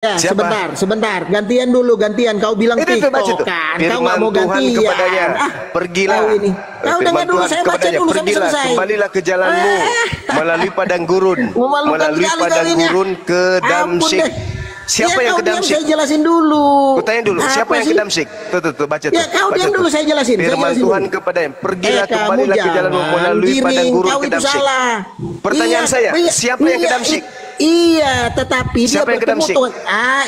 Ya, Siapa? sebentar. Gantian dulu, gantian. Kau bilang Itu baca TikTok tuh. kan. Kau Firman nggak mau Tuhan gantian. kepadanya, pergilah. Kau ini. Kau dengar dulu, saya baca dulu sampai Pergilah, selesai. kembalilah ke jalanmu melalui padang gurun, Memalukan melalui sekali padang kau ini, ya. gurun ke Ampun Damsyik. deh. Siapa Ya, yang kau ke diam, Damsyik? saya jelasin dulu. Kutanya dulu, siapa Apa yang sih? ke Damsyik? Tuh, baca tuh. Ya, kau baca diam tuh. dulu, saya jelasin. Firman Tuhan kepadanya, pergilah, kamu kembalilah ke jalanmu jangan melalui padang giring, gurun kau ke itu Damsyik. salah. Pertanyaan saya, siapa yang ke Damsyik? Iya, tetapi Siapa yang dia ke bertemu Damsyik? Tuhan.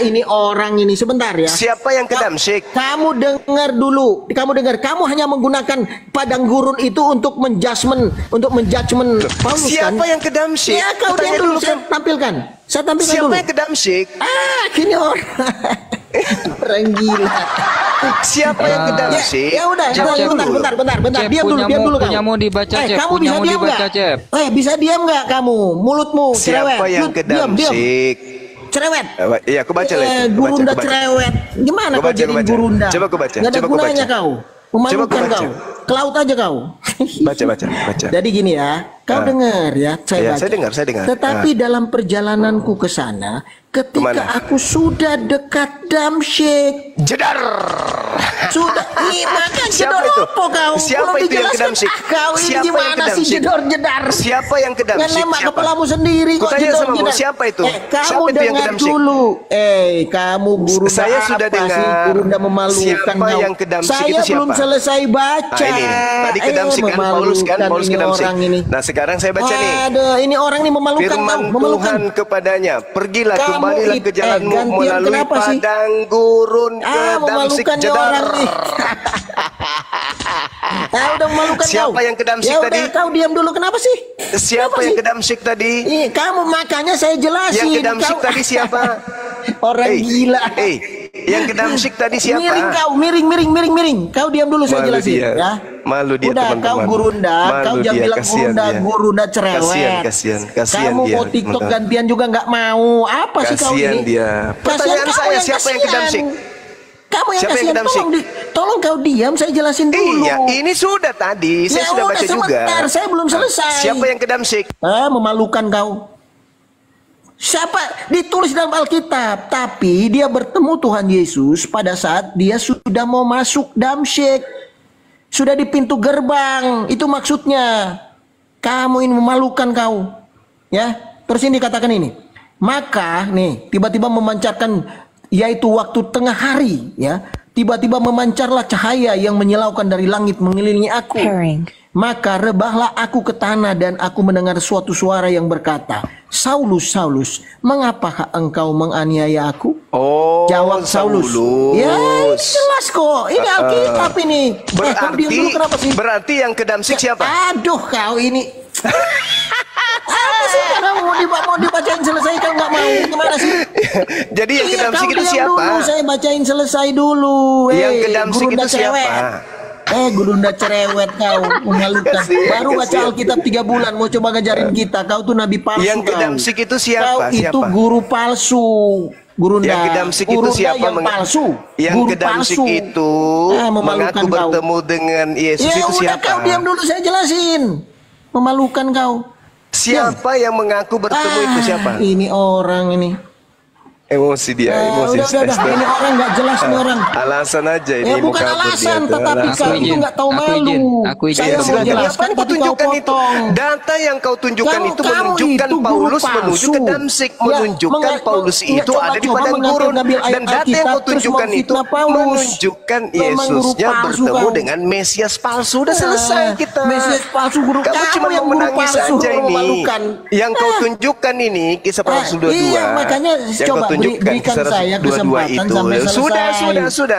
Ini orang ini, sebentar ya. Siapa yang ke Damsyik? Kamu dengar dulu, kamu hanya menggunakan padang gurun itu untuk menjudgment Paulus kan? Siapa yang ke Damsyik? Ya, kau Tanya diam dulu, dulu saya kan. tampilkan. Saya tampilkan Siapa dulu. yang ke Damsyik? Gini orang. Orang gila. Siapa yang ke Damsyik? Ya udah, Cep, Cep. bentar. Cep, Diam dulu kau. punyamu dibaca, Cep. Kamu bisa Punyamu diam dibaca, nggak? Cep. Bisa diam nggak kamu? Mulutmu cerewet. Siapa yang Lu ke diam. Damsyik? Cerewet. Iya, aku baca lah itu. Gurunda cerewet. Gimana Aku kau baca, jadi aku baca. gurunda? Coba aku baca, Nggak ada coba aku gunanya baca. kau. Coba aku Memalukan baca. kau. Ke laut aja kau. Baca. Jadi gini ya, kau dengar ya, Iya, baca. saya dengar. Tetapi dalam perjalananku ke sana, ketika Kemana? aku sudah dekat Damsyik, Jedar. sudah makan Siapa jedor itu? apa kau? Siapa Belum itu yang ke dijelaskan. Damsyik? Kau ini Siapa yang gimana ke sih Damsyik? jedor-jedar? Siapa yang ke Yang Damsyik? nembak Siapa? kepalamu sendiri kok Kutanya sama jedor-jedar. siapa itu? Kamu Siapa itu yang ke dengar Damsyik? dulu. Kamu guru Saya sudah apa sih? dengar. Gurunda memalukan Siapa kau. yang ke Damsyik Saya itu siapa? belum selesai baca. Nah, ini. Tadi ke Damsyik kan, Paulus ke ini Damsyik. orang ini. Nah, sekarang saya baca nih. Aduh, ini orang ini memalukan Firman kau, memalukan. Tuhan kepadanya, pergilah, Kamu kembalilah ke jalanmu gantian melalui kenapa sih? padang gurun ke Damsyik Memalukan nih Jedar. orang nih. Udah memalukan kau. Siapa yang ke Damsyik Ya tadi? udah, kau diam dulu. Kenapa sih? Siapa yang ke Damsyik tadi? Kamu makanya saya jelasin. Yang ke Damsyik Kau- tadi siapa? Orang gila. Yang ke Damsyik tadi siapa? Miring kau, miring. Kau diam dulu, saya Malu jelasin dia. ya. Malu dia, Udah, teman-teman. kau gurunda, Malu kau jangan dia, bilang kasihan dia. gurunda cerewet. Kasihan Kamu dia, mau TikTok teman-teman. gantian juga nggak mau. Apa sih kau Kasihan ini? dia. Kasihan Pertanyaan kamu saya, siapa yang ke kasihan. Damsyik? Kamu yang Siapa yang kasihan, ke Damsyik? tolong kau diam, saya jelasin dulu. Iya, ini sudah tadi. Saya Ya sudah udah, baca juga. sebentar, saya belum selesai. Siapa yang ke Damsyik? Memalukan kau. Siapa ditulis dalam Alkitab, tapi dia bertemu Tuhan Yesus pada saat dia sudah mau masuk Damsyik, sudah di pintu gerbang. Itu maksudnya. Kamu ini memalukan kau, ya. Terus ini dikatakan ini. Maka nih tiba-tiba memancarkan, yaitu waktu tengah hari, ya. Tiba-tiba memancarlah cahaya yang menyilaukan dari langit mengelilingi aku. Maka rebahlah aku ke tanah dan aku mendengar suatu suara yang berkata, Saulus, Saulus, mengapakah engkau menganiaya aku? Oh, Jawab Saulus. Ya, ini jelas kok. Ini Alkitab ini. Kau diam dulu, kenapa sih? Berarti yang ke Damsyik siapa? Aduh, kau ini. Apa sih karena mau dibacain selesai kan nggak mau? Gimana sih? Jadi yang ke Iya, Damsyik kau itu diam siapa? Dulu, saya bacain selesai dulu. Yang ke Damsyik gurunda itu siapa? cerewet. Gurunda cerewet kau, memalukan. Baru baca Alkitab 3 bulan, mau coba ngajarin kita. Kau tuh nabi palsu. Yang ke kau. Damsyik itu siapa? Kau itu guru palsu. Gurunda. Yang ke Damsyik itu Gurunda siapa? yang palsu. Yang Guru ke Damsyik palsu. itu Memalukan mengaku kau. bertemu dengan Yesus Ya itu udah, siapa? kau diam dulu, saya jelasin. Memalukan kau. Siapa yang mengaku bertemu itu siapa? Ini orang ini. Emosi dia, emosi. Udah. Ini orang nggak jelas nih orang. Alasan aja ini. Ya bukan mau kabur alasan, dia. tetapi Aku kau itu izin, nggak tahu aku malu. izin, aku izin. Saya mau Silakan. jelaskan, Apa yang kau tapi kau tunjukkan itu? potong. Data yang kau tunjukkan Kamu itu menunjukkan itu guru Paulus palsu. menuju ke Damsyik, Ya, menunjukkan Paulus itu ada di padang gurun. Dan data yang kau tunjukkan itu menunjukkan Yesusnya bertemu dengan Mesias palsu. Udah selesai kita. Mesias palsu, guru. Kamu cuma yang mau guru menangis palsu, saja ini. memalukan. Yang kau tunjukkan ini kisah para rasul 22. Iya, makanya yang coba kau tunjukkan berikan kisah saya rasul 22 kesempatan itu. sampai selesai.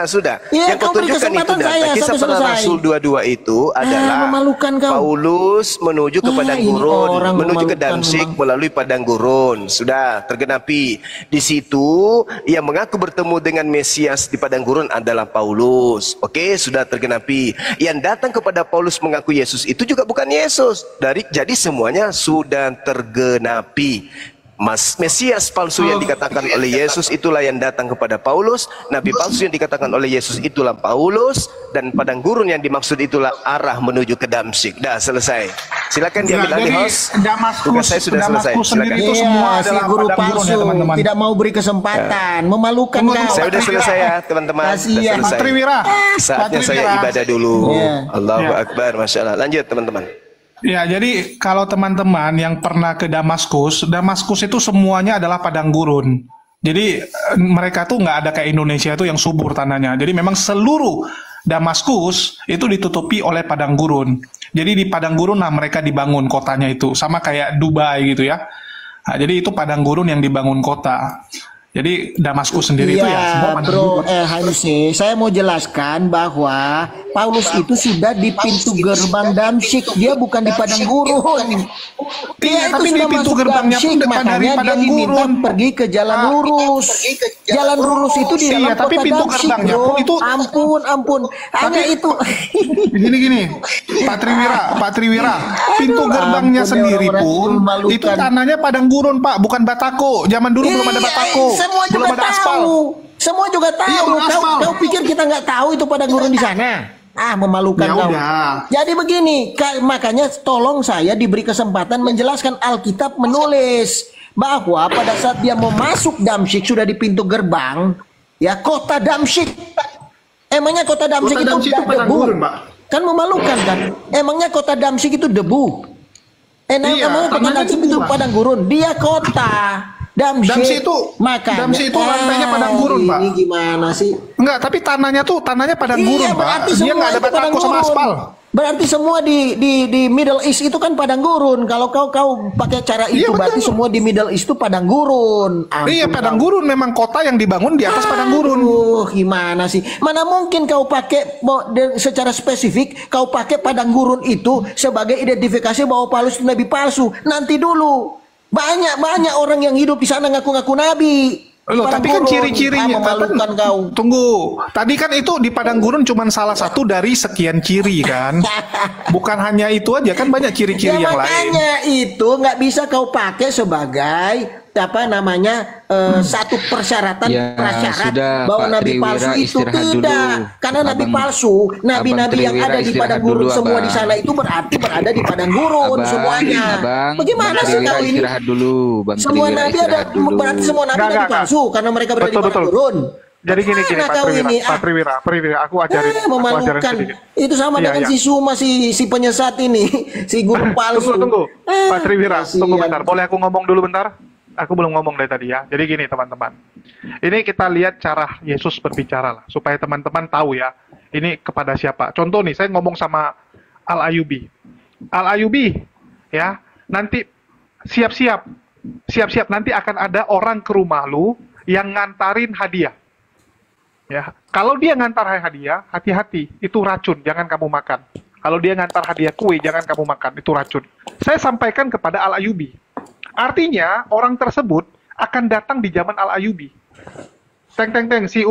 Sudah. Iya, Yang kau kau beri tunjukkan itu kesempatan data saya kisah sampai para selesai. rasul 22 itu adalah memalukan kau. Paulus menuju ke padang ini gurun, orang menuju ke memalukan Damsyik memang. melalui padang gurun. Sudah tergenapi. Di situ ia mengaku bertemu dengan Mesias di padang gurun adalah Paulus. Oke, sudah tergenapi. Yang datang kepada Paulus mengaku Yesus itu juga bukan Yesus. Jadi semuanya sudah tergenapi. Mesias palsu yang dikatakan oleh Yesus itulah yang datang kepada Paulus. Nabi palsu yang dikatakan oleh Yesus itulah Paulus. Dan padang gurun yang dimaksud itulah arah menuju ke Damsyik. Dah selesai. Silakan diambil alih host. Tugas saya sudah selesai. Sendiri Silakan. itu semua si adalah guru padang gurun palsu ya teman-teman. tidak mau beri kesempatan, memalukan kau. Saya sudah selesai ya teman-teman. Sudah Kasihan. selesai. Patriwira. Saatnya saya Patriwira. ibadah dulu. Iya. Allahu Akbar. Masya Allah. Lanjut teman-teman. Ya, jadi kalau teman-teman yang pernah ke Damaskus, Damaskus itu semuanya adalah padang gurun. Jadi mereka tuh nggak ada kayak Indonesia itu yang subur tanahnya. Jadi memang seluruh Damaskus itu ditutupi oleh padang gurun. Jadi di padang gurun lah mereka dibangun kotanya itu, sama kayak Dubai gitu ya. Nah, jadi itu padang gurun yang dibangun kota. Jadi Damaskus sendiri itu ya semua Iya, padang bro, gurun. Hanse, saya mau jelaskan bahwa Paulus itu sudah di pintu gerbang Damsyik, dia bukan di padang gurun. Iya, Dia tapi itu di sudah pintu masuk gerbangnya pun Damsyik, dekat dari makanya dia padang diminta gurun. pergi ke jalan lurus. Jalan lurus itu di Iya, dalam tapi kota pintu Damsyik, gerbangnya bro. pun itu- Ampun. Hanya itu. Gini, Pak Triwira, pintu Aduh, gerbangnya ampun, sendiri orang-orang pun memalukan. itu tanahnya padang gurun Pak, bukan batako. Zaman dulu belum ada Iya, batako, semua belum juga ada aspal. tahu. Semua juga tahu. Iya, belum Kau, aspal. kau pikir kita nggak tahu itu padang gurun di sana? Memalukan Ya kau. udah. Jadi begini, makanya tolong saya diberi kesempatan menjelaskan. Alkitab menulis bahwa pada saat dia mau masuk Damsyik sudah di pintu gerbang, ya kota Damsyik. Emangnya kota Damsyik Kota itu Damsyik itu udah padang debu? gurun, Pak. Kan memalukan kan? Emangnya kota Damsyik itu debu? Iya, Emangnya kota tanahnya Damsyik debu, itu Pak. padang gurun? Dia kota. Damsyik itu lantainya padang gurun, Pak. Ini gimana sih? Enggak, tapi tanahnya padang gurun, Pak. berarti Dia semua nggak ada itu padang batako sama gurun. aspal. Berarti semua di Middle East itu kan padang gurun. Kalau kau pakai cara itu, Iya, berarti betul. semua di Middle East itu padang gurun. Iya, Ampun, padang kau. gurun memang kota yang dibangun di atas padang gurun. Gimana sih? Mana mungkin kau pakai secara spesifik kau pakai padang gurun itu sebagai identifikasi bahwa Paulus itu nabi palsu. Nanti dulu. Banyak orang yang hidup di sana ngaku-ngaku nabi. Di Loh, padang tapi kan gurun. ciri-cirinya Memalukan kau. Tunggu, tadi kan itu di padang gurun cuma salah satu dari sekian ciri kan. Bukan hanya itu aja, kan banyak ciri-ciri yang lain. Makanya itu nggak bisa kau pakai sebagai apa namanya satu persyaratan Ya, prasyarat sudah, bahwa Pak nabi Triwira palsu itu istirahat tidak, dulu. karena nabi Abang- palsu, nabi-nabi yang Triwira ada di istirahat padang gurun dulu, semua Abang. di sana itu berarti berada di padang gurun semuanya. Bagaimana Bang sih Triwira kau ini? istirahat dulu, Bang Semua Triwira nabi ada istirahat dulu. berarti semua nabi Enggak, nabi enggak. palsu karena mereka berada di Betul, padang betul. gurun. Jadi gini Mana Pak kau Triwira, ini? Pak Triwira, aku ajarin, aku ajarin Memalukan. sedikit. Itu sama Iya, dengan iya. si Suma si penyesat ini, si guru palsu. Tunggu, Pak Triwira, tunggu kasihan. bentar. Boleh aku ngomong dulu bentar? Aku belum ngomong dari tadi ya. Jadi gini teman-teman, ini kita lihat cara Yesus berbicara lah, supaya teman-teman tahu ya, ini kepada siapa. Contoh nih, saya ngomong sama Al-Ayubi. Al-Ayubi, ya, nanti siap-siap, nanti akan ada orang ke rumah lu yang ngantarin hadiah. Ya, kalau dia ngantar hadiah, hati-hati, itu racun, jangan kamu makan. Kalau dia ngantar hadiah kue, jangan kamu makan, itu racun. Saya sampaikan kepada Al-Ayubi. Artinya, orang tersebut akan datang di zaman Al-Ayubi. Teng, si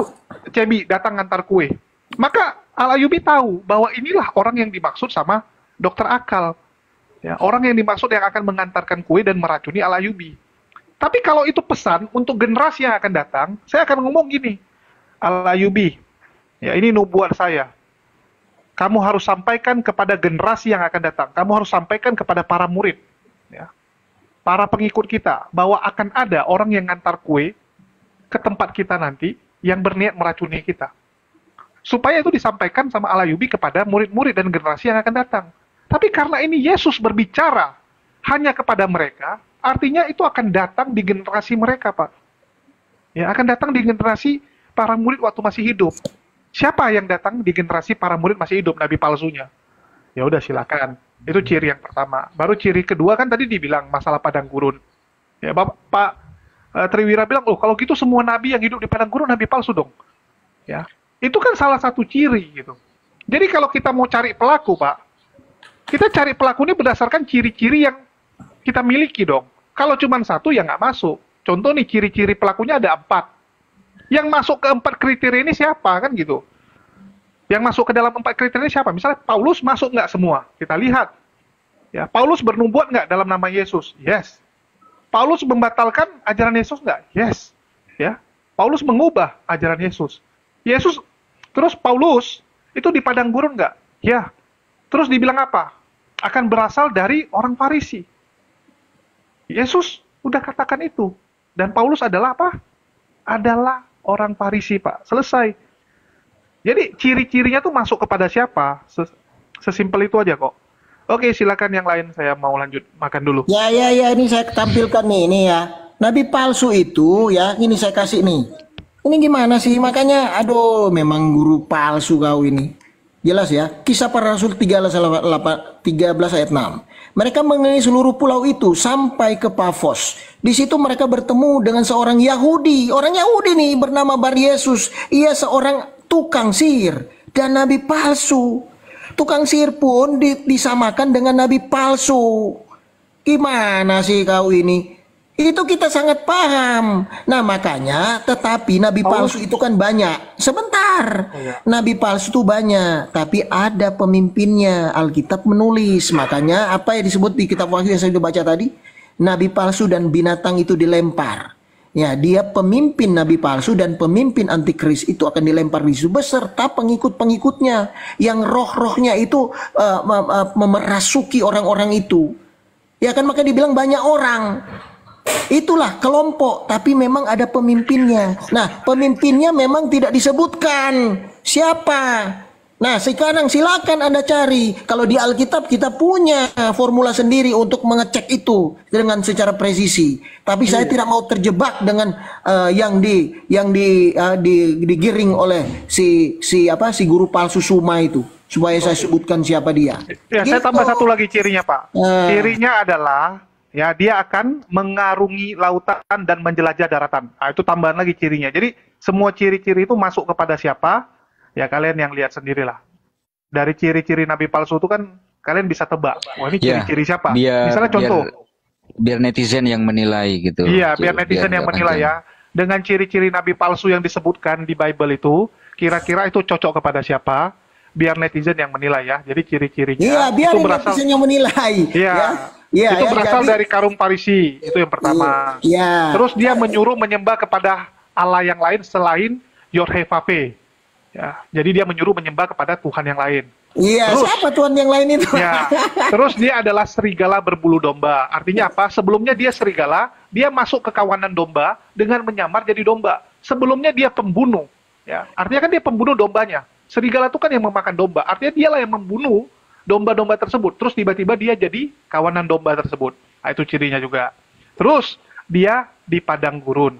Cebi datang ngantar kue. Maka Al-Ayubi tahu bahwa inilah orang yang dimaksud sama dokter akal. Ya, orang yang dimaksud yang akan mengantarkan kue dan meracuni Al-Ayubi. Tapi kalau itu pesan untuk generasi yang akan datang, saya akan ngomong gini, Al-Ayubi, ya ini nubuat saya. Kamu harus sampaikan kepada generasi yang akan datang. Kamu harus sampaikan kepada para murid, ya, para pengikut kita, bahwa akan ada orang yang ngantar kue ke tempat kita nanti yang berniat meracuni kita. Supaya itu disampaikan sama Al-Ayubi kepada murid-murid dan generasi yang akan datang. Tapi karena ini Yesus berbicara hanya kepada mereka, artinya itu akan datang di generasi mereka, Pak. Ya, akan datang di generasi para murid waktu masih hidup. Siapa yang datang di generasi para murid masih hidup, nabi palsunya? Ya udah silakan. Itu ciri yang pertama. Baru ciri kedua kan tadi dibilang masalah padang gurun. Ya, Pak Triwira bilang, "Oh, kalau gitu semua nabi yang hidup di padang gurun nabi palsu dong." Ya. Itu kan salah satu ciri gitu. Jadi kalau kita mau cari pelaku, Pak, kita cari pelaku ini berdasarkan ciri-ciri yang kita miliki dong. Kalau cuma satu ya nggak masuk. Contoh nih, ciri-ciri pelakunya ada 4. Yang masuk ke 4 kriteria ini siapa kan gitu? Yang masuk ke dalam 4 kriteria ini siapa? Misalnya Paulus masuk nggak semua? Kita lihat. Ya, Paulus bernubuat nggak dalam nama Yesus? Yes. Paulus membatalkan ajaran Yesus nggak? Yes. Ya. Paulus mengubah ajaran Yesus. Terus Paulus itu di padang gurun nggak? Ya. Terus dibilang apa? Akan berasal dari orang Farisi. Yesus udah katakan itu. Dan Paulus adalah apa? Adalah orang Farisi, Pak. Selesai. Jadi ciri-cirinya tuh masuk kepada siapa? Sesimpel itu aja kok. Oke, silakan yang lain, saya mau lanjut makan dulu. Ya, ini saya tampilkan nih, ini ya. Nabi palsu itu ya, ini saya kasih nih. Ini gimana sih? Makanya, aduh, memang guru palsu kau ini. Jelas ya, Kisah Para Rasul 13 ayat 6. Mereka mengelilingi seluruh pulau itu sampai ke Pafos. Di situ mereka bertemu dengan seorang Yahudi. Orang Yahudi nih bernama Bar Yesus. Ia seorang tukang sihir dan nabi palsu. Tukang sihir pun disamakan dengan nabi palsu. Gimana sih kau ini? Itu kita sangat paham. Nah makanya, tetapi nabi palsu itu kan banyak. Sebentar, nabi palsu itu banyak, tapi ada pemimpinnya. Alkitab menulis. Makanya apa yang disebut di kitab Wahyu yang saya sudah baca tadi? Nabi palsu dan binatang itu dilempar. Ya, dia pemimpin nabi palsu dan pemimpin antikris itu akan dilempar di situ beserta pengikut-pengikutnya yang roh-rohnya itu memerasuki orang-orang itu. Ya kan, maka dibilang banyak orang. Itulah kelompok, tapi memang ada pemimpinnya. Nah, pemimpinnya memang tidak disebutkan siapa. Nah, sekarang silakan Anda cari. Kalau di Alkitab kita punya formula sendiri untuk mengecek itu dengan secara presisi. Tapi saya tidak mau terjebak dengan yang digiring oleh si guru palsu Suma itu, supaya saya sebutkan siapa dia. Ya, Gitu. saya tambah satu lagi cirinya, Pak. Cirinya adalah ya dia akan mengarungi lautan dan menjelajah daratan. Nah, itu tambahan lagi cirinya. Jadi semua ciri-ciri itu masuk kepada siapa? Ya kalian yang lihat sendirilah. Dari ciri-ciri nabi palsu itu kan kalian bisa tebak. Wah, ini ciri-ciri siapa? Misalnya contoh. Biar netizen yang menilai gitu. Iya, biar netizen yang menilai ya. Dengan ciri-ciri nabi palsu yang disebutkan di Bible itu, kira-kira itu cocok kepada siapa? Biar netizen yang menilai ya. Jadi ciri-cirinya Iya, biar itu berasal netizen yang menilai. Iya. Ya, itu berasal jadi, dari karung Farisi, itu yang pertama. Iya. Terus dia menyuruh menyembah kepada Allah yang lain selain Yod-Heh-Vav-He. Ya, jadi dia menyuruh menyembah kepada Tuhan yang lain. Iya, Terus, siapa Tuhan yang lain itu? Ya, terus dia adalah serigala berbulu domba. Artinya apa? Sebelumnya dia serigala, dia masuk ke kawanan domba dengan menyamar jadi domba. Sebelumnya dia pembunuh. Ya, artinya kan dia pembunuh dombanya. Serigala itu kan yang memakan domba. Artinya dialah yang membunuh domba-domba tersebut. Terus tiba-tiba dia jadi kawanan domba tersebut. Nah, itu cirinya juga. Terus dia di padang gurun.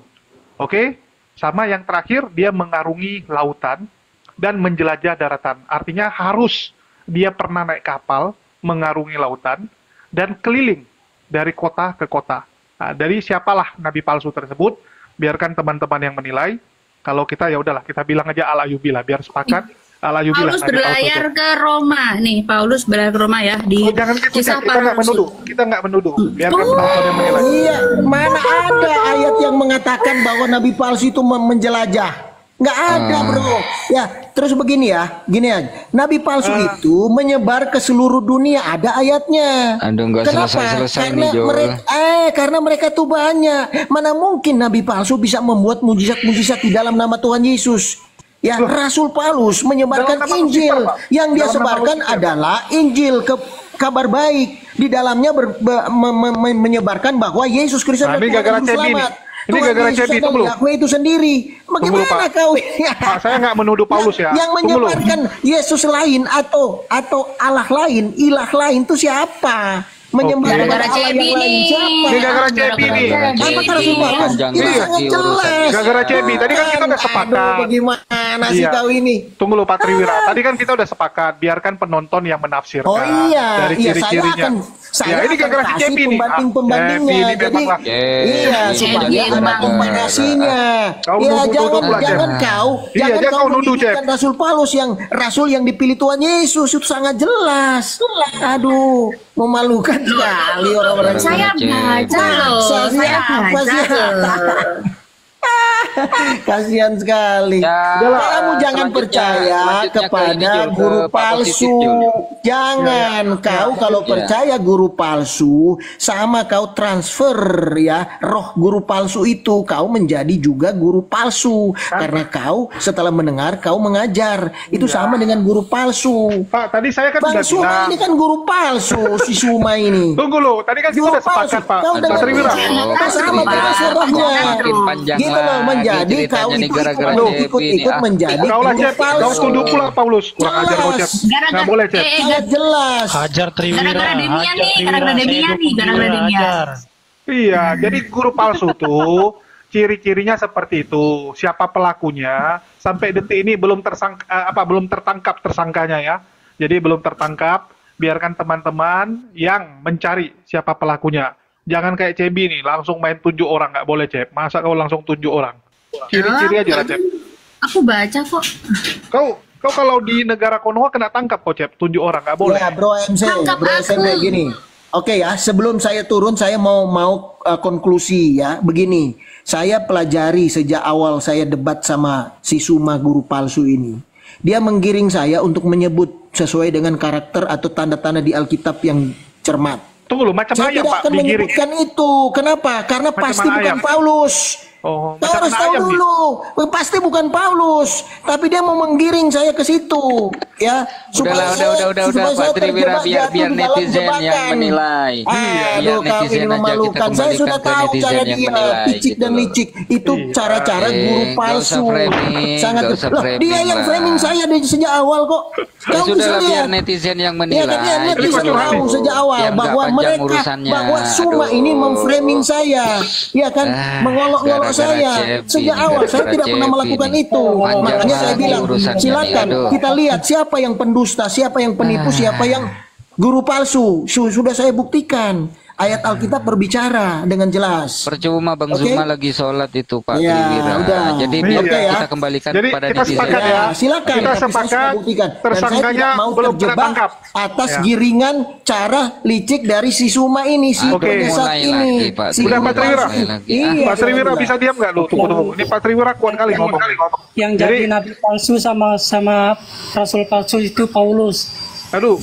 Oke? Sama yang terakhir, dia mengarungi lautan dan menjelajah daratan. Artinya harus dia pernah naik kapal, mengarungi lautan, dan keliling dari kota ke kota. Nah, dari siapalah nabi palsu tersebut, biarkan teman-teman yang menilai. Kalau kita ya udahlah, kita bilang aja al-Ayyubi lah, biar sepakat. Al-Ayyubi lah. Paulus berlayar ke Roma. Nih, Paulus berlayar ke Roma ya. Di jangan gitu, Kisah kita nggak Para menuduh. Rasul. Kita nggak menuduh. Biarkan teman-teman yang menilai. Iya, mana ada ayat yang mengatakan bahwa nabi palsu itu menjelajah? Nggak ada, bro. Ya, terus begini ya, gini aja. Nabi palsu itu menyebar ke seluruh dunia, ada ayatnya. Aduh, nggak Kenapa? selesai-selesai Karena nih, Joel. karena mereka tuh banyak. Mana mungkin nabi palsu bisa membuat mujizat-mujizat di dalam nama Tuhan Yesus? Ya, Rasul Paulus menyebarkan Dalam nama Injil. Lucifer, Pak. Yang dia Dalam nama sebarkan Lucifer. adalah Injil, kabar baik. Di dalamnya menyebarkan bahwa Yesus Kristus Nah, adalah ini Tuhan gara-gara dan Juru Cebi nih. Selamat. Ini Tuhan gara-gara Yesus Cebi, adalah tunggu dulu. Yahweh itu sendiri. Bagaimana Pak. kau? Pak, saya nggak menuduh Paulus ya. Yang Tunggu dulu. menyebarkan Yesus lain atau Allah lain, ilah lain itu siapa? Menyembah Gara-gara kepada Allah Cebi yang lain nih. siapa? Ini gara-gara Cebi nih. Apa terus Pak? Panjang Itu banget sangat sih jelas. urusannya. Gara-gara Cebi. Tadi kan kita udah sepakat. Aduh, bagaimana sih Iya. kau ini? Tunggu loh Pak Triwira. Tadi kan kita udah sepakat, biarkan penonton yang menafsirkan Oh iya, dari iya, ciri-cirinya. saya Ya, ini akan gara-gara si kasih Cebi nih. pembanting-pembandingnya. Cebi ini Jadi memang lah. iya, Cebi, supaya jangan ada memang. komparasinya. Kau Ya nuduh-nuduh jangan pula, jangan Cep. kau Iya, jangan jangan kau kau nuduh, menunjukkan Cep. Rasul yang dipilih Tuhan Yesus itu sangat jelas. Aduh, memalukan sekali orang-orang. Saya baca loh. Masa sih? Saya Apa baca sih? loh. Kasihan sekali. Ya, Kamu jangan selanjutnya- percaya selanjutnya ke ini, kepada Jul, ke guru Pak Positif, palsu. Jul. Jangan kau kalau percaya guru palsu sama kau transfer ya roh guru palsu itu kau menjadi juga guru palsu karena kau setelah mendengar kau mengajar itu sama dengan guru palsu. Pak, tadi saya kan Bang sudah Suma bilang. ini kan guru palsu si Suma ini. Tunggu lo, tadi kan kita Guru sudah sepakat palsu. Pak. Kau Pak dengar Triwira. kau sama transfer rohnya. Makin panjang Gitu loh lagi menjadi ceritanya kau nih gara-gara ikut Cepi nih, ah. menjadi Kau lah guru Cep, kau palsu. tunduk pula Paulus. Kurang ajar kau Cep. Nggak boleh Cep. Sangat jelas. Hajar Triwira. Gara-gara Demian hajar nih, Triwira. gara-gara Demian Saya nih, gara-gara Triwira, Demian. hajar. Iya, jadi guru palsu tuh ciri-cirinya seperti itu. Siapa pelakunya? Sampai detik ini belum belum tertangkap tersangkanya ya. Jadi belum tertangkap. Biarkan teman-teman yang mencari siapa pelakunya. Jangan kayak Cebi nih, langsung main tunjuk orang, nggak boleh Cep. Masa kau langsung tunjuk orang? Ciri-ciri aja lah Cep. Aku baca kok. Kau kalau di negara Konoha kena tangkap kok Cep, tunjuk orang nggak boleh. Ya, Bro MC, Tangkap Bro aku. SMP gini. Oke ya, sebelum saya turun saya mau konklusi ya. Begini, saya pelajari sejak awal saya debat sama si Suma guru palsu ini. Dia menggiring saya untuk menyebut sesuai dengan karakter atau tanda-tanda di Alkitab yang cermat. Tunggu lu, macam Saya ayam tidak Pak, akan digiring. menyebutkan itu. Kenapa? Karena Macam pasti mana bukan ayam? Paulus. Oh, Kau macam harus mana tahu ayam nih? dulu, pasti bukan Paulus, tapi dia mau menggiring saya ke situ, ya. Udah, supaya Pak saya Triwira, terjebak biar jatuh di dalam netizen yang jebakan. menilai. Aduh, kau netizen ini aja memalukan. kita Saya sudah kembalikan ke tahu netizen cara yang dia menilai, picik gitu dan loh. licik. Itu cara-cara guru nggak palsu. usah framing, Sangat. nggak usah Loh, framing dia yang lah. framing saya dari sejak awal kok. Ya Kau sudah bisa lah, biar lihat. netizen yang Ya menilai. kan ya, gitu netizen loh. tahu sejak awal Biar nggak bahwa panjang mereka, urusannya. bahwa Suma Aduh. ini memframing saya, ya kan, mengolok-olok gara-gara saya Cepi, sejak awal. Saya gara-gara tidak pernah Cepi melakukan nih. itu. Panjang Makanya saya lagi bilang, urusannya nih, silakan aduh. kita lihat siapa yang pendusta, siapa yang penipu, siapa yang guru palsu. Sudah saya buktikan. Ayat Alkitab berbicara dengan jelas. Percuma Bang Oke. Zuma lagi sholat itu Pak Ya, Triwira. udah. Jadi Iya. biar Oke ya. kita kembalikan Jadi kepada kita netizen. sepakat ya. Ya, silakan. Kita Tapi saya sepakat, sudah buktikan. Dan saya tersangkanya tidak mau belum terjebak tertangkap. atas Ya. giringan cara licik dari si Suma ini, si Aduh, penyesat mulai ini. lagi, Pak. Si Udah, guru Pak Triwira. palsu. Lagi. Iya, Pak Triwira saya bisa bilang. diam nggak lu? Tunggu. Ini Pak Triwira kuat kali ngomong. Yang Jadi- jadi nabi palsu sama rasul palsu itu Paulus. Aduh.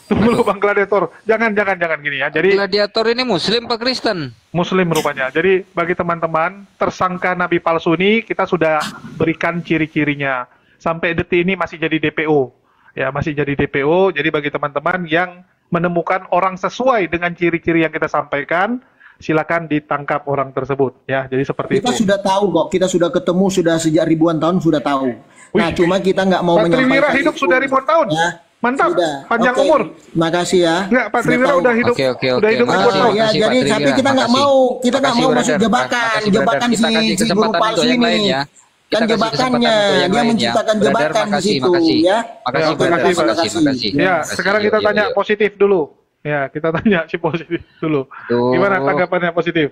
Tunggu lu Bang Gladiator. Jangan gini ya. Jadi Gladiator ini Muslim Pak Kristen? Muslim rupanya. Jadi bagi teman-teman, tersangka nabi palsu ini kita sudah berikan ciri-cirinya. Sampai detik ini masih jadi DPO. Ya, masih jadi DPO. Jadi bagi teman-teman yang menemukan orang sesuai dengan ciri-ciri yang kita sampaikan, silakan ditangkap orang tersebut. Ya, jadi seperti Kita itu. sudah tahu kok, kita sudah ketemu sudah sejak ribuan tahun sudah tahu. Nah, Wih. cuma kita nggak mau Pak Triwira menyampaikan hidup itu. sudah ribuan tahun. Ya, Mantap, sudah. panjang Oke. umur. Makasih ya. Enggak, Pak Sudah Triwira tahu. udah hidup. Oke. Udah hidup Makasih, ribuan tahun. ya, makasih, jadi Pak tapi Triwira. kita nggak Makasih. mau, kita nggak Makasih, mau brother. masuk jebakan, Makasih, brother. jebakan Kita kasih si guru kesempatan palsu untuk yang ini. lain ya. Kan Kita kasih jebakannya, kesempatan untuk yang dia lain ya. menciptakan Brother, jebakan di makasih, situ, makasih. ya. Makasih, Oke, brother. makasih, Makasih. Ya, Makasih. sekarang kita Yuk, tanya yuk. positif dulu. Ya, kita tanya si positif dulu. Aduh. Gimana tanggapannya positif?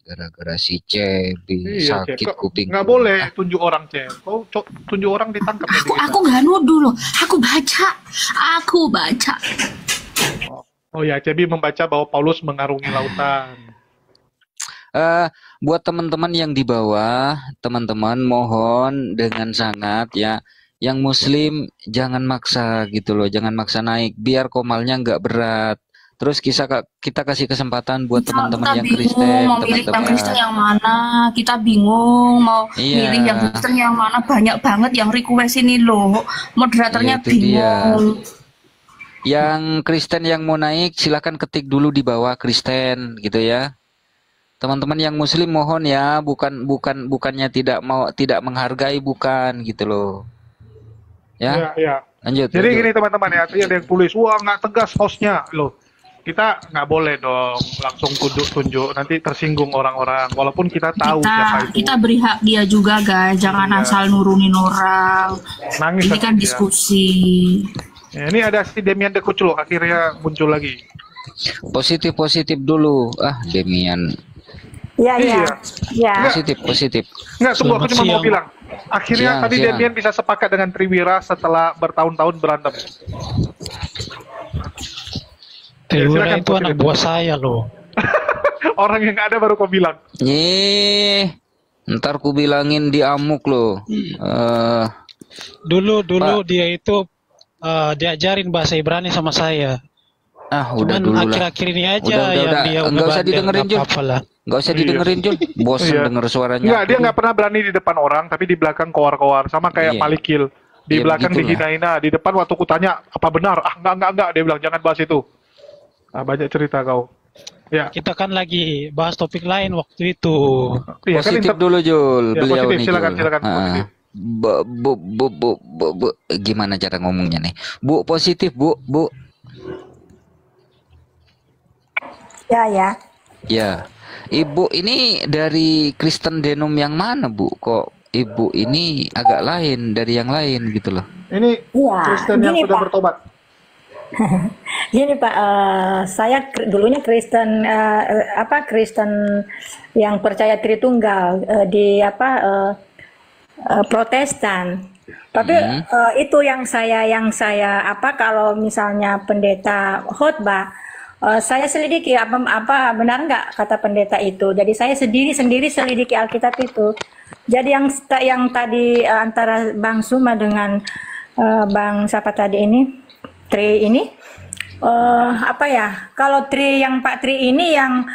Gara-gara si Cepi sakit Cep. kuping. Nggak boleh tunjuk orang, Cep. Kau tunjuk orang ditangkap. nanti kita. Aku nggak nuduh loh. Aku baca. Oh ya, Cebi membaca bahwa Paulus mengarungi lautan. Buat teman-teman yang di bawah, teman-teman mohon dengan sangat ya, yang Muslim jangan maksa gitu loh, jangan maksa naik, biar komalnya nggak berat. Terus kita kasih kesempatan buat teman-teman yang Kristen, mau milih yang Kristen teman-teman. yang mana, kita bingung mau Iya. milih yang Kristen yang mana, banyak banget yang request ini loh, moderatornya Itu dia. bingung. Yang Kristen yang mau naik silakan ketik dulu di bawah Kristen gitu ya. Teman-teman yang Muslim mohon ya, bukannya tidak menghargai, bukan gitu loh. Ya, Iya. lanjut. Jadi lanjut. gini teman-teman ya, tadi ada yang tulis, wah nggak tegas hostnya loh. Kita nggak boleh dong langsung tunjuk, nanti tersinggung orang-orang. Walaupun kita tahu siapa itu. Kita beri hak dia juga guys, jangan Iya. asal nurunin orang. Nangis Ini aku kan dia. diskusi. Ya, ini ada si Demian De Kuclo akhirnya muncul lagi. Positif dulu. Demian. Ya, Iya. ya. Positif. Nggak, tunggu aku Selamat cuma mau siang. bilang. Akhirnya Siang, tadi siang. Demian bisa sepakat dengan Triwira setelah bertahun-tahun berantem. Triwira silakan, itu anak positif. buah saya loh. Orang yang nggak ada baru kau bilang. Ntar ku bilangin di amuk loh. Dulu Pak. dia itu diajarin bahasa Ibrani sama saya. Udah Cuman dulu lah. akhir-akhir ini aja yang Udah. dia Enggak usah bandel, didengerin, nggak Jul. apa-apa lah. Enggak usah didengerin, Jul. Bosen Iya. denger suaranya. Enggak, dia nggak pernah berani di depan orang, tapi di belakang koar-koar. Sama kayak Iya. Malikil. Di Iya, belakang begitulah. dihina-hina, di depan waktu ku tanya, apa benar? Enggak. Dia bilang, jangan bahas itu. Nah, banyak cerita kau. Ya, Kita kan lagi bahas topik lain waktu itu. iya kan Positif dulu, Jul. Ya, Beliau positif, nih, silakan, Jul. silakan, positif. Bu, gimana cara ngomongnya nih? Bu, positif, Bu. Ya. Ya. Ibu ini dari Kristen Denum yang mana, Bu? Kok Ibu ini agak lain dari yang lain gitu loh. ini Iya, Kristen yang gini, sudah Pak. bertobat. Gini Pak, saya dulunya Kristen Kristen yang percaya Tritunggal di Protestan. Tapi itu yang saya kalau misalnya pendeta khotbah, saya selidiki apa benar nggak kata pendeta itu. Jadi saya sendiri selidiki Alkitab itu. Jadi yang tadi antara Bang Suma dengan Bang siapa tadi ini, Tri ini, kalau Tri yang Pak Tri ini yang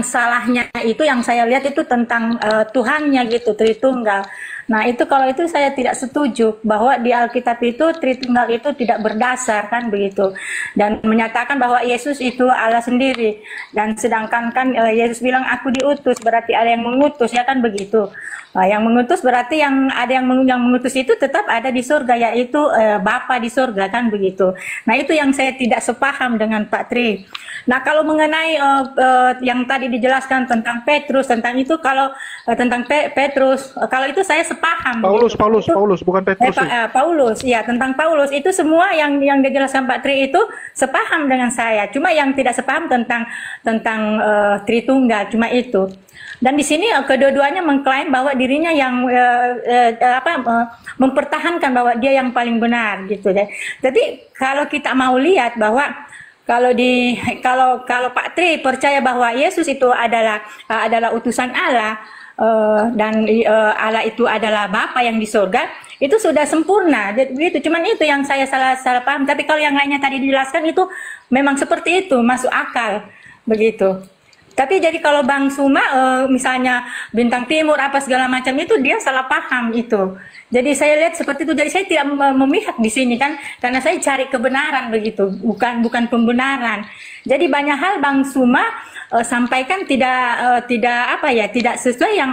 salahnya itu yang saya lihat itu tentang Tuhannya gitu, Tritunggal. Nah itu kalau itu saya tidak setuju bahwa di Alkitab itu Tritunggal itu tidak berdasar kan begitu, dan menyatakan bahwa Yesus itu Allah sendiri, dan sedangkan kan Yesus bilang aku diutus, berarti ada yang mengutus ya kan begitu. Nah, yang mengutus berarti yang mengutus itu tetap ada di surga, yaitu Bapa di surga kan begitu. Nah itu yang saya tidak sepaham dengan Pak Tri. Nah kalau mengenai yang tadi dijelaskan tentang Petrus, tentang itu kalau tentang Petrus, kalau itu saya sepaham. Paulus, bukan Petrus. Paulus, ya tentang Paulus itu semua yang dijelaskan Pak Tri itu sepaham dengan saya. Cuma yang tidak sepaham tentang Tritunggal, cuma itu. Dan di sini kedua-duanya mengklaim bahwa dirinya yang mempertahankan bahwa dia yang paling benar gitu. Jadi kalau kita mau lihat bahwa kalau Pak Tri percaya bahwa Yesus itu adalah utusan Allah, dan Allah itu adalah Bapa yang di surga, itu sudah sempurna. Jadi begitu. Cuman itu yang saya salah paham. Tapi kalau yang lainnya tadi dijelaskan itu memang seperti itu, masuk akal begitu. Tapi jadi kalau Bang Suma misalnya Bintang Timur apa segala macam itu dia salah paham itu. Jadi saya lihat seperti itu. Jadi saya tidak memihak di sini kan, karena saya cari kebenaran begitu, bukan pembenaran. Jadi banyak hal Bang Suma sampaikan tidak sesuai yang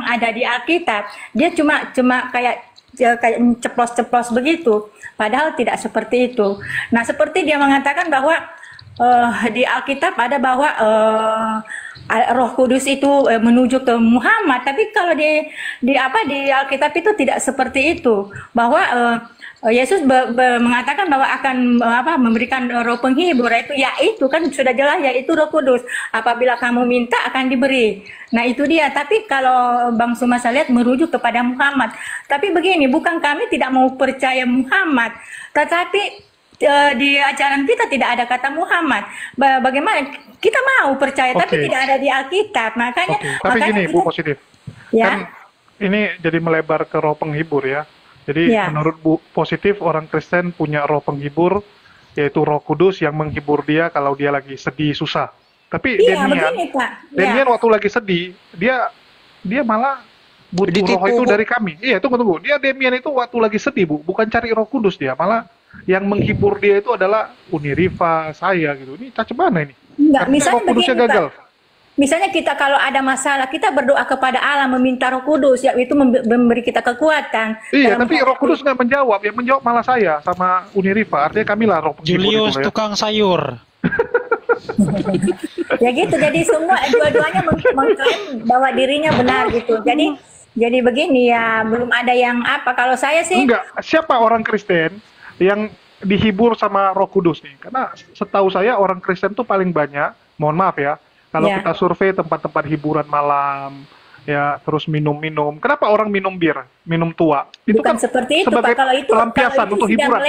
ada di Alkitab. Dia cuma kayak ceplos-ceplos begitu. Padahal tidak seperti itu. Nah, seperti dia mengatakan bahwa di Alkitab ada bahwa Roh Kudus itu menuju ke Muhammad, tapi kalau di Alkitab itu tidak seperti itu, bahwa Yesus mengatakan bahwa akan memberikan Roh Penghibur, yaitu kan sudah jelas, yaitu Roh Kudus. Apabila kamu minta akan diberi. Nah itu dia. Tapi kalau Bang Suma saya lihat merujuk kepada Muhammad. Tapi begini, bukan kami tidak mau percaya Muhammad, tetapi di ajaran kita tidak ada kata Muhammad. Bagaimana kita mau percaya tapi tidak ada di Alkitab. Makanya Tapi gini Bu Positif, ya? kan ini jadi melebar ke roh penghibur ya. Jadi menurut Bu Positif, orang Kristen punya roh penghibur, yaitu Roh Kudus yang menghibur dia kalau dia lagi sedih susah. Tapi Demian waktu lagi sedih dia malah butuh roh itu dari kami. Iya, tunggu. Demian itu waktu lagi sedih Bu, bukan cari Roh Kudus dia, malah yang menghibur dia itu adalah Uniriva, saya gitu. Ini macam mana ini? Enggak, misalnya Roh Kudusnya begini, gagal. Pak. Misalnya kita kalau ada masalah, kita berdoa kepada Allah, meminta Roh Kudus, yaitu memberi kita kekuatan. Iya, tapi Roh Kudus nggak menjawab. Yang menjawab malah saya sama Uniriva. Artinya kami lah roh penghibur Julius itu, ya. tukang sayur. Ya gitu, jadi semua dua-duanya mengklaim bahwa dirinya benar gitu. Jadi begini ya, belum ada yang kalau saya sih. Enggak, siapa orang Kristen yang dihibur sama Roh Kudus nih? Karena setahu saya orang Kristen tuh paling banyak, mohon maaf ya, kalau kita survei tempat-tempat hiburan malam, ya, terus minum-minum. Kenapa orang minum bir, minum tua? Itu Bukan kan seperti itu, sebagai Pak. Kalau itu pelampiasan untuk sudah hiburan.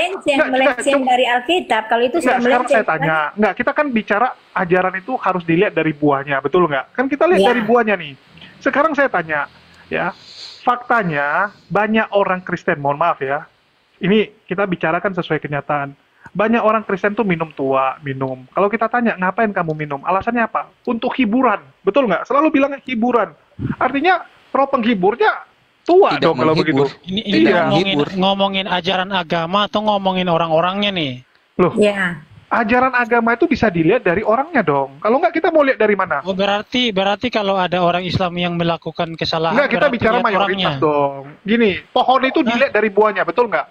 melenceng dari Alkitab. Kalau itu sudah Nggak, sekarang melenceng. saya tanya, nggak, kita kan bicara ajaran itu harus dilihat dari buahnya, betul nggak? Kan kita lihat Ya. dari buahnya nih. Sekarang saya tanya, ya, faktanya banyak orang Kristen, mohon maaf ya, ini kita bicarakan sesuai kenyataan. Banyak orang Kristen tuh minum tua, minum. Kalau kita tanya, ngapain kamu minum? Alasannya apa? Untuk hiburan, betul nggak? Selalu bilang hiburan. Artinya roh penghiburnya tua Tidak dong kalau begitu. menghibur. Ini Iya. ngomongin ajaran agama atau ngomongin orang-orangnya nih? Loh, Ya. ajaran agama itu bisa dilihat dari orangnya dong. Kalau nggak, kita mau lihat dari mana? Oh, berarti kalau ada orang Islam yang melakukan kesalahan, Enggak, kita berarti bicara lihat mayoritas orangnya. dong. Gini, pohon itu dilihat dari buahnya, betul nggak?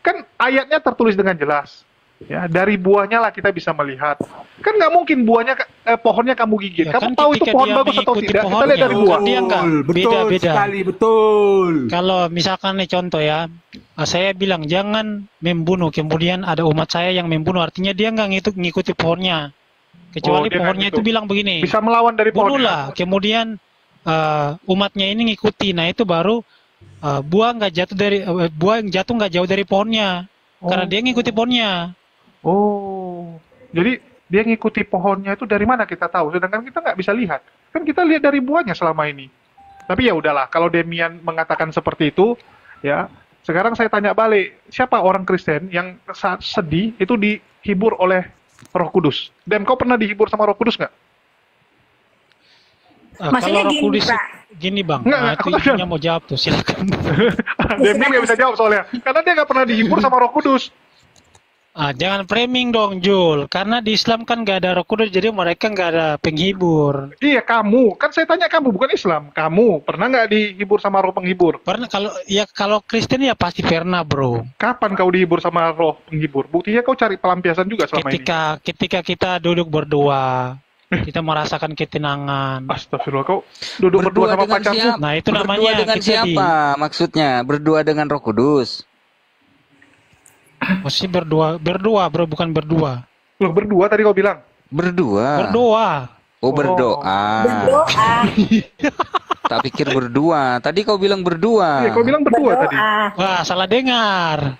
Kan ayatnya tertulis dengan jelas. Ya, dari buahnya lah kita bisa melihat. Kan nggak mungkin buahnya, pohonnya kamu gigit. Ya, Kamu kan tahu itu ketika pohon dia bagus atau mengikuti tidak? Kita pohonnya, lihat dari buah. dia nggak Betul beda-beda. sekali, betul. Kalau misalkan nih contoh ya, saya bilang jangan membunuh, kemudian ada umat saya yang membunuh, artinya dia nggak ngikuti pohonnya. Kecuali dia nggak pohonnya gitu. itu bilang begini, Bisa melawan dari pohonnya. bunuhlah, kemudian umatnya ini ngikuti, nah itu baru buah yang jatuh nggak jauh dari pohonnya, karena dia ngikuti pohonnya. Oh, jadi dia ngikuti pohonnya itu dari mana kita tahu? Sedangkan kita nggak bisa lihat. Kan kita lihat dari buahnya selama ini. Tapi ya udahlah, kalau Demian mengatakan seperti itu, ya. Sekarang saya tanya balik, siapa orang Kristen yang saat sedih itu dihibur oleh Roh Kudus? Dem, kau pernah dihibur sama Roh Kudus nggak? Maksudnya Kalau Roh gini, Kudus, Pak. gini bang, Nggak, nah, aku itu kan- ibunya mau jawab tuh, silakan. Dem nggak bisa jawab soalnya, karena dia nggak pernah dihibur sama Roh Kudus. Jangan framing dong, Jul. Karena di Islam kan nggak ada Roh Kudus, jadi mereka nggak ada penghibur. Iya, kamu. Kan saya tanya kamu, bukan Islam. Kamu pernah nggak dihibur sama roh penghibur? Karena kalau Kristen ya pasti pernah, bro. Kapan kau dihibur sama roh penghibur? Buktinya kau cari pelampiasan juga selama ini. Ketika kita duduk berdua, kita merasakan ketenangan. Astagfirullah, kau duduk berdua sama dengan pacarmu. siapa? Nah, itu Berdua namanya dengan kita siapa? Maksudnya berdua dengan Roh Kudus. Mesti berdua, bro, bukan berdua. Loh, berdua tadi kau bilang. Berdua. Berdoa. Oh, berdoa. Berdoa. Tak pikir berdua. Tadi kau bilang berdua. Iya, kau bilang berdua tadi. Berdoa. Wah, salah dengar.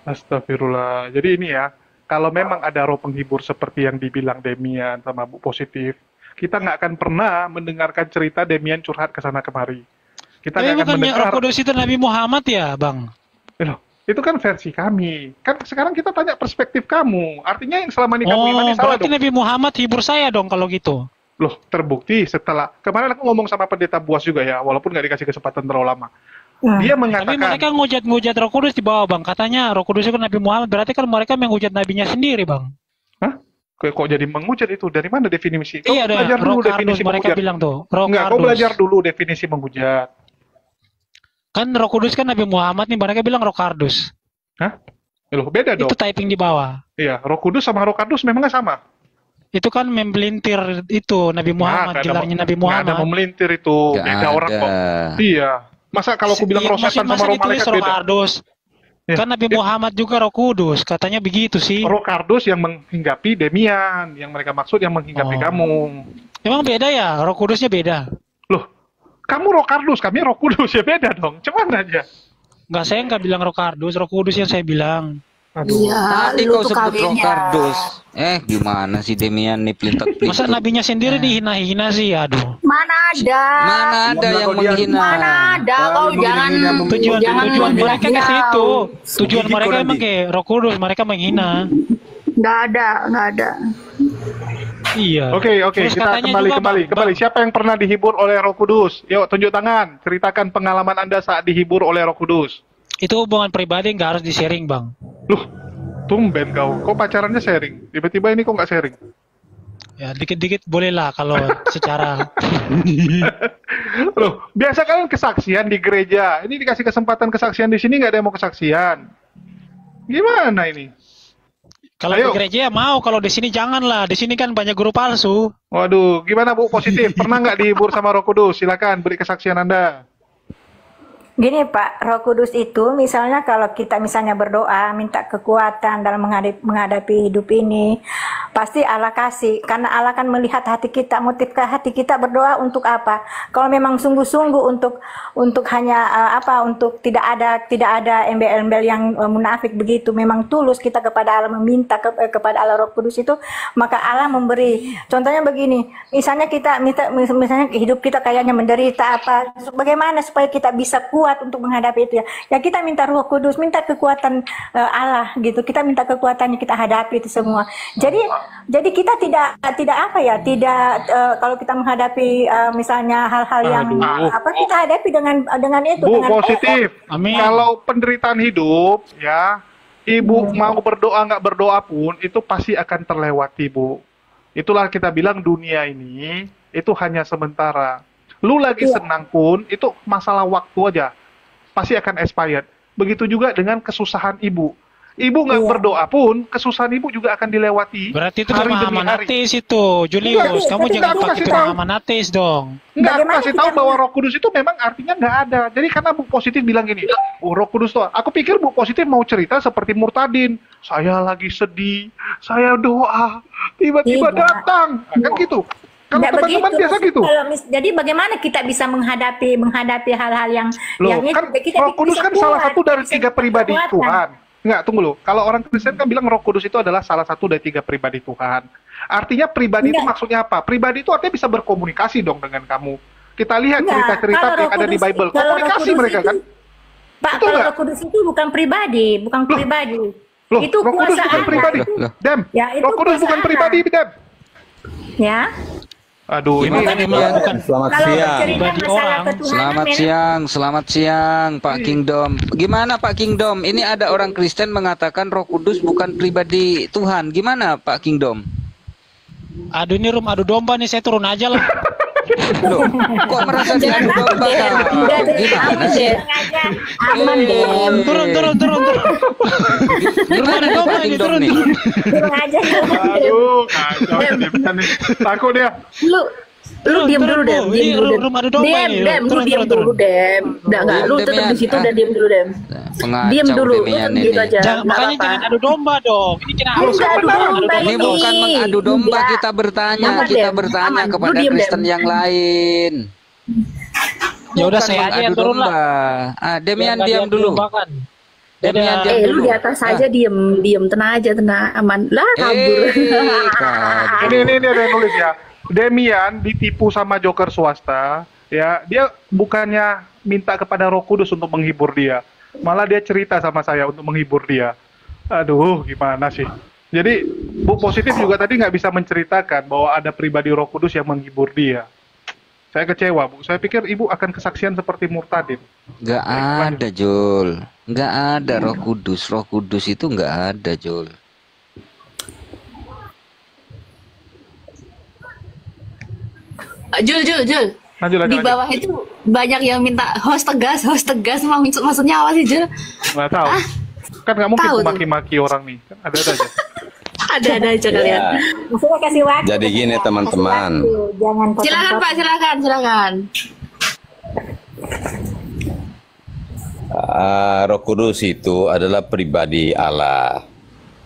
Astagfirullah. Jadi ini ya, kalau memang ada roh penghibur seperti yang dibilang Demian sama Bu Positif, kita nggak akan pernah mendengarkan cerita Demian curhat ke sana kemari. Kita Tapi nggak akan bukannya Roh mendengar. Kudus itu Nabi Muhammad ya, Bang? Loh, itu kan versi kami. Kan sekarang kita tanya perspektif kamu. Artinya yang selama ini kamu Oh, imani salah berarti dong. Nabi Muhammad hibur saya dong kalau gitu. Loh, terbukti setelah kemarin aku ngomong sama pendeta Buas juga ya, walaupun nggak dikasih kesempatan terlalu lama. Dia Tapi mengatakan, mereka ngujat Roh Kudus di bawah, Bang. Katanya Roh Kudus itu Nabi Muhammad, berarti kan mereka menghujat nabinya sendiri, Bang. hah? Kok jadi menghujat itu? Dari mana definisi? Kau Iya, ada belajar dulu Roh Kardus definisi mereka menghujat. bilang tuh. Roh Enggak, kau Kardus. belajar dulu definisi menghujat. Kan Roh Kudus kan Nabi Muhammad nih, mereka bilang Roh Kardus. Hah? Loh, beda dong. Itu typing di bawah. Iya, Roh Kudus sama Roh Kardus memangnya sama. Itu kan membelintir itu Nabi Muhammad, Nggak ada gelarnya Nabi nggak ada Muhammad. memelintir itu. Nggak Beda orang ada. kok. Iya. Masa kalau aku bilang Iya, roh setan sama masa roh ditulis malaikat Roh beda? Kardus. Ya. Kan Nabi Muhammad juga Roh Kudus, katanya begitu sih. Roh Kardus yang menghinggapi Demian, yang mereka maksud yang menghinggapi Oh. kamu. Emang beda ya? Roh Kudusnya beda. Loh, kamu Roh Kardus, kami Roh Kudus, ya beda dong. Cuman aja. Enggak, saya nggak bilang Roh Kardus, Roh Kudus yang saya bilang. Aduh. Iya, Tadi lu kau tuh sebut Roh kawinnya. Kardus. Gimana sih Demian nih pelintak-pelintak? Masa nabinya sendiri dihina-hina sih, aduh. Mana ada? Mana ada yang menghina? Mana ada? Kau jangan Tujuan mereka ke situ. Tujuan Gigi mereka kau emang nanti. ke Roh Kudus, mereka menghina. Nggak ada. Iya. Oke, Terus kita katanya juga, kembali. Siapa yang pernah dihibur oleh Roh Kudus? Yuk, tunjuk tangan. Ceritakan pengalaman Anda saat dihibur oleh Roh Kudus. Itu hubungan pribadi nggak harus di-sharing, Bang. Loh, tumben kau. Kok pacarannya sharing? Tiba-tiba ini kok nggak sharing? Ya, dikit-dikit boleh lah kalau secara Loh, biasa kalian kesaksian di gereja. Ini dikasih kesempatan kesaksian di sini nggak ada yang mau kesaksian. Gimana ini? kalau Ayo. di gereja ya mau, kalau di sini jangan lah. Di sini kan banyak guru palsu. Waduh, gimana Bu Positif? Pernah nggak dihibur sama Roh Kudus? Silakan beri kesaksian Anda. Gini Pak, Roh Kudus itu misalnya kalau kita misalnya berdoa minta kekuatan dalam menghadapi hidup ini, pasti Allah kasih, karena Allah kan melihat hati kita, motif ke hati kita berdoa untuk apa. Kalau memang sungguh-sungguh untuk hanya untuk tidak ada embel-embel yang munafik begitu, memang tulus kita kepada Allah, meminta kepada Allah Roh Kudus itu, maka Allah memberi. Contohnya begini, misalnya kita misalnya hidup kita kayaknya menderita apa, bagaimana supaya kita bisa kuat untuk menghadapi itu ya kita minta Roh Kudus, minta kekuatan Allah gitu, kita minta kekuatannya, kita hadapi itu semua. Jadi kita tidak kalau kita menghadapi misalnya hal-hal yang kita hadapi dengan itu dengan positif. Amin. Kalau penderitaan hidup ya, ibu mau berdoa nggak berdoa pun itu pasti akan terlewati, Bu. Itulah kita bilang dunia ini itu hanya sementara. Lu lagi senang pun itu masalah waktu aja, pasti akan expired. Begitu juga dengan kesusahan ibu. Ibu nggak berdoa pun, kesusahan ibu juga akan dilewati. Berarti itu hari demi pemahaman hari. ateis itu, Julius. Kamu jangan pakai pemahaman ateis dong. Nggak, aku Bagaimana kasih kita tahu bahwa Roh Kudus itu memang artinya nggak ada. Jadi karena Bu Positif bilang gini, Roh Kudus tuh, aku pikir Bu Positif mau cerita seperti Murtadin. Saya lagi sedih, saya doa, tiba-tiba Tidak. datang. Kan gitu. Kalau Nggak teman-teman begitu. biasa gitu. Jadi bagaimana kita bisa menghadapi hal-hal yang Loh, itu, kan kita Roh Kudus bisa kan salah kuat, satu dari bisa 3 pribadi kekuatan. Tuhan. Enggak, tunggu loh. Kalau orang Kristen kan bilang Roh Kudus itu adalah salah satu dari 3 pribadi Tuhan. Artinya pribadi itu Enggak. maksudnya apa? Pribadi itu artinya bisa berkomunikasi dong dengan kamu. Kita lihat Enggak, cerita-cerita kalau yang Roh ada di Kudus- Bible. kalau Roh Komunikasi Kudus mereka itu- kan. Pak, Betul kalau nggak? Roh Kudus itu bukan pribadi, bukan pribadi. Loh, Itu Roh Kudus kuasa bukan Allah. pribadi. Loh. Dem, Ya, itu Roh Kudus kuasa bukan Allah. pribadi, Dem. Ya. Aduh, ini Gimana bukan? Selamat Kalau siang. bercerita Pribadi masalah orang. ketuhanan Selamat memang- siang, selamat siang Pak Kingdom. Gimana Pak Kingdom? Ini ada orang Kristen mengatakan Roh Kudus bukan pribadi Tuhan. Gimana Pak Kingdom? Aduh, ini adu domba nih, saya turun aja lah. Loh, kok merasa diadu domba? Gimana sih? Aman deh. Turun. Gimana domba Pak ini, Kingdom turun. nih? Turun aja. aduh, kacau ini bisa nih. Takut dia. Lu diam Turun, dulu, Bu. Dem. Ini Diam dulu, Dem. rumah adu domba Dem, ini. Dem, lu Turun, diam turun. dulu, Dem. Enggak, lu Diam, tetap Demian. di situ dan diam dulu, Dem. Pengacau Diam dulu, lu Demian tetap gitu ini. aja. Jangan, Nggak makanya apa-apa. jangan adu domba dong. Ini kena Lu nggak adu domba Ini ini. bukan mengadu domba, Enggak. kita bertanya, Aman, kita Dem. bertanya Aman. Lu kepada diam, Kristen Dem. yang lain. Ya udah, Bukan saya aja yang mengadu turun lah. domba. Demian Biar diam nggak dulu. didombakan. Demian diam Lu dulu. di atas aja diem, tenang aja, tenang, aman. Lah, kabur. Kabur. Ini ada yang nulis ya. Demian ditipu sama joker swasta, ya. Dia bukannya minta kepada Roh Kudus untuk menghibur dia, malah dia cerita sama saya untuk menghibur dia. Aduh, gimana sih? Jadi Bu Positif juga tadi nggak bisa menceritakan bahwa ada pribadi Roh Kudus yang menghibur dia. Saya kecewa, Bu. Saya pikir Ibu akan kesaksian seperti Murtadin. Nggak ada, Jul. Nggak ada Roh Kudus. Roh Kudus itu nggak ada, Jul. Jul. Lanjut. Di bawah itu banyak yang minta host tegas. Maksudnya apa sih, Jul? Nggak tahu. Kan nggak mungkin Tahu tuh. maki-maki orang nih. Kan ada aja. Ada aja kalian. Ya, Maksudnya kasih waktu. Jadi gini, Kasih teman-teman. waktu, Jangan Silakan, Pak, silakan. Roh Kudus itu adalah pribadi Allah.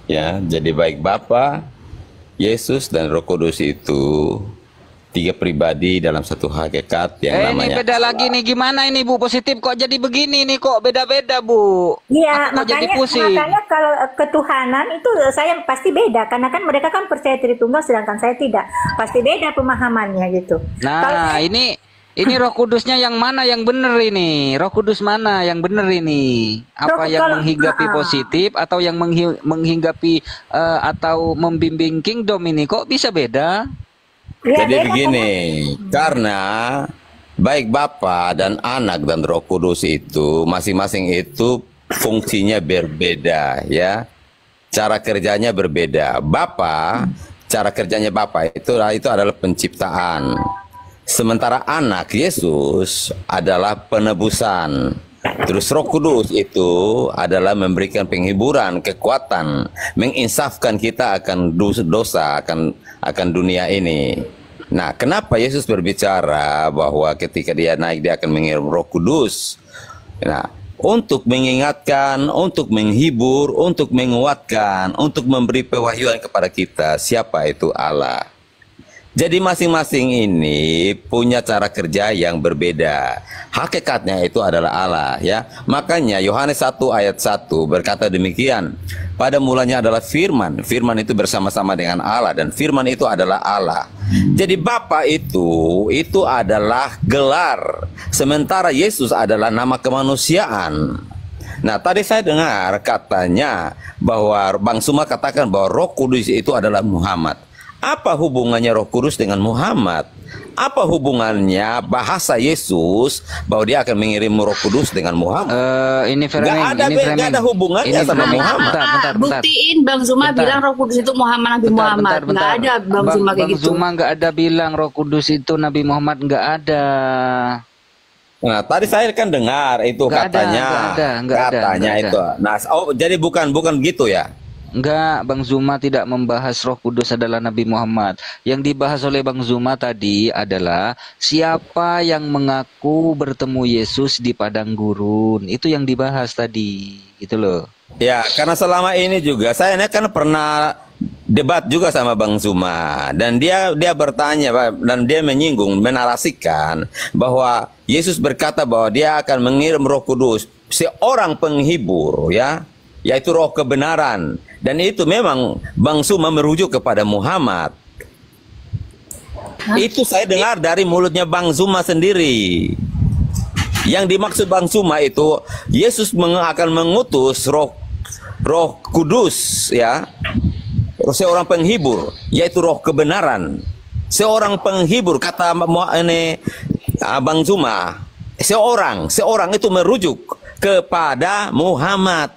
Ya, jadi baik Bapa, Yesus dan Roh Kudus itu 3 pribadi dalam satu hakikat yang Ini namanya beda lagi nih. Gimana ini Bu Positif? Kok jadi begini nih? Kok beda-beda Bu? Iya, Aku kok jadi pusing. makanya kalau ketuhanan itu saya pasti beda karena kan mereka kan percaya Tritunggal sedangkan saya tidak. Pasti beda pemahamannya gitu. Kalau Nah, ini Roh Kudusnya yang mana yang benar ini? Roh Kudus mana yang benar ini? Apa yang menghinggapi positif atau yang menghinggapi atau membimbing kingdom ini? Kok bisa beda? ya, Jadi beda begini, karena baik Bapa dan Anak dan Roh Kudus itu masing-masing itu fungsinya berbeda, ya. Cara kerjanya berbeda. Cara kerjanya Bapa itu adalah penciptaan. Sementara Anak Yesus adalah penebusan. Terus Roh Kudus itu adalah memberikan penghiburan, kekuatan, menginsafkan kita akan dosa, akan dunia ini. Nah, kenapa Yesus berbicara bahwa ketika dia naik dia akan mengirim Roh Kudus? Nah, untuk mengingatkan, untuk menghibur, untuk menguatkan, untuk memberi pewahyuan kepada kita siapa itu Allah. Jadi masing-masing ini punya cara kerja yang berbeda. Hakikatnya itu adalah Allah, ya. Makanya Yohanes 1 ayat 1 berkata demikian. Pada mulanya adalah firman. Firman itu bersama-sama dengan Allah dan firman itu adalah Allah. Jadi Bapa itu adalah gelar. Sementara Yesus adalah nama kemanusiaan. Nah, tadi saya dengar katanya bahwa Bang Suma katakan bahwa Roh Kudus itu adalah Muhammad. Apa hubungannya Roh Kudus dengan Muhammad? Apa hubungannya bahasa Yesus bahwa dia akan mengirim Roh Kudus dengan Muhammad? Ini framing, Gak ada hubungannya sama Muhammad. Bentar. Buktiin Bang Zuma bilang Roh Kudus itu Nabi Muhammad. Nggak ada Bang Zuma kayak gitu. Bang Zuma nggak ada bilang Roh Kudus itu Nabi Muhammad, nggak ada. Nah, tadi saya kan dengar itu katanya itu. Nah, jadi bukan gitu ya? Enggak, Bang Zuma tidak membahas Roh Kudus adalah Nabi Muhammad. Yang dibahas oleh Bang Zuma tadi adalah siapa yang mengaku bertemu Yesus di padang gurun. Itu yang dibahas tadi, gitu loh. Ya, karena selama ini juga saya kan pernah debat juga sama Bang Zuma dan dia bertanya dan dia menyinggung, menarasikan bahwa Yesus berkata bahwa dia akan mengirim Roh Kudus, seorang penghibur, ya, yaitu roh kebenaran. Dan itu memang Bang Suma merujuk kepada Muhammad. Itu saya dengar dari mulutnya Bang Suma sendiri. Yang dimaksud Bang Suma itu Yesus akan mengutus roh kudus, ya, seorang penghibur, yaitu roh kebenaran. Seorang penghibur, kata ini Bang Suma, seorang itu merujuk kepada Muhammad.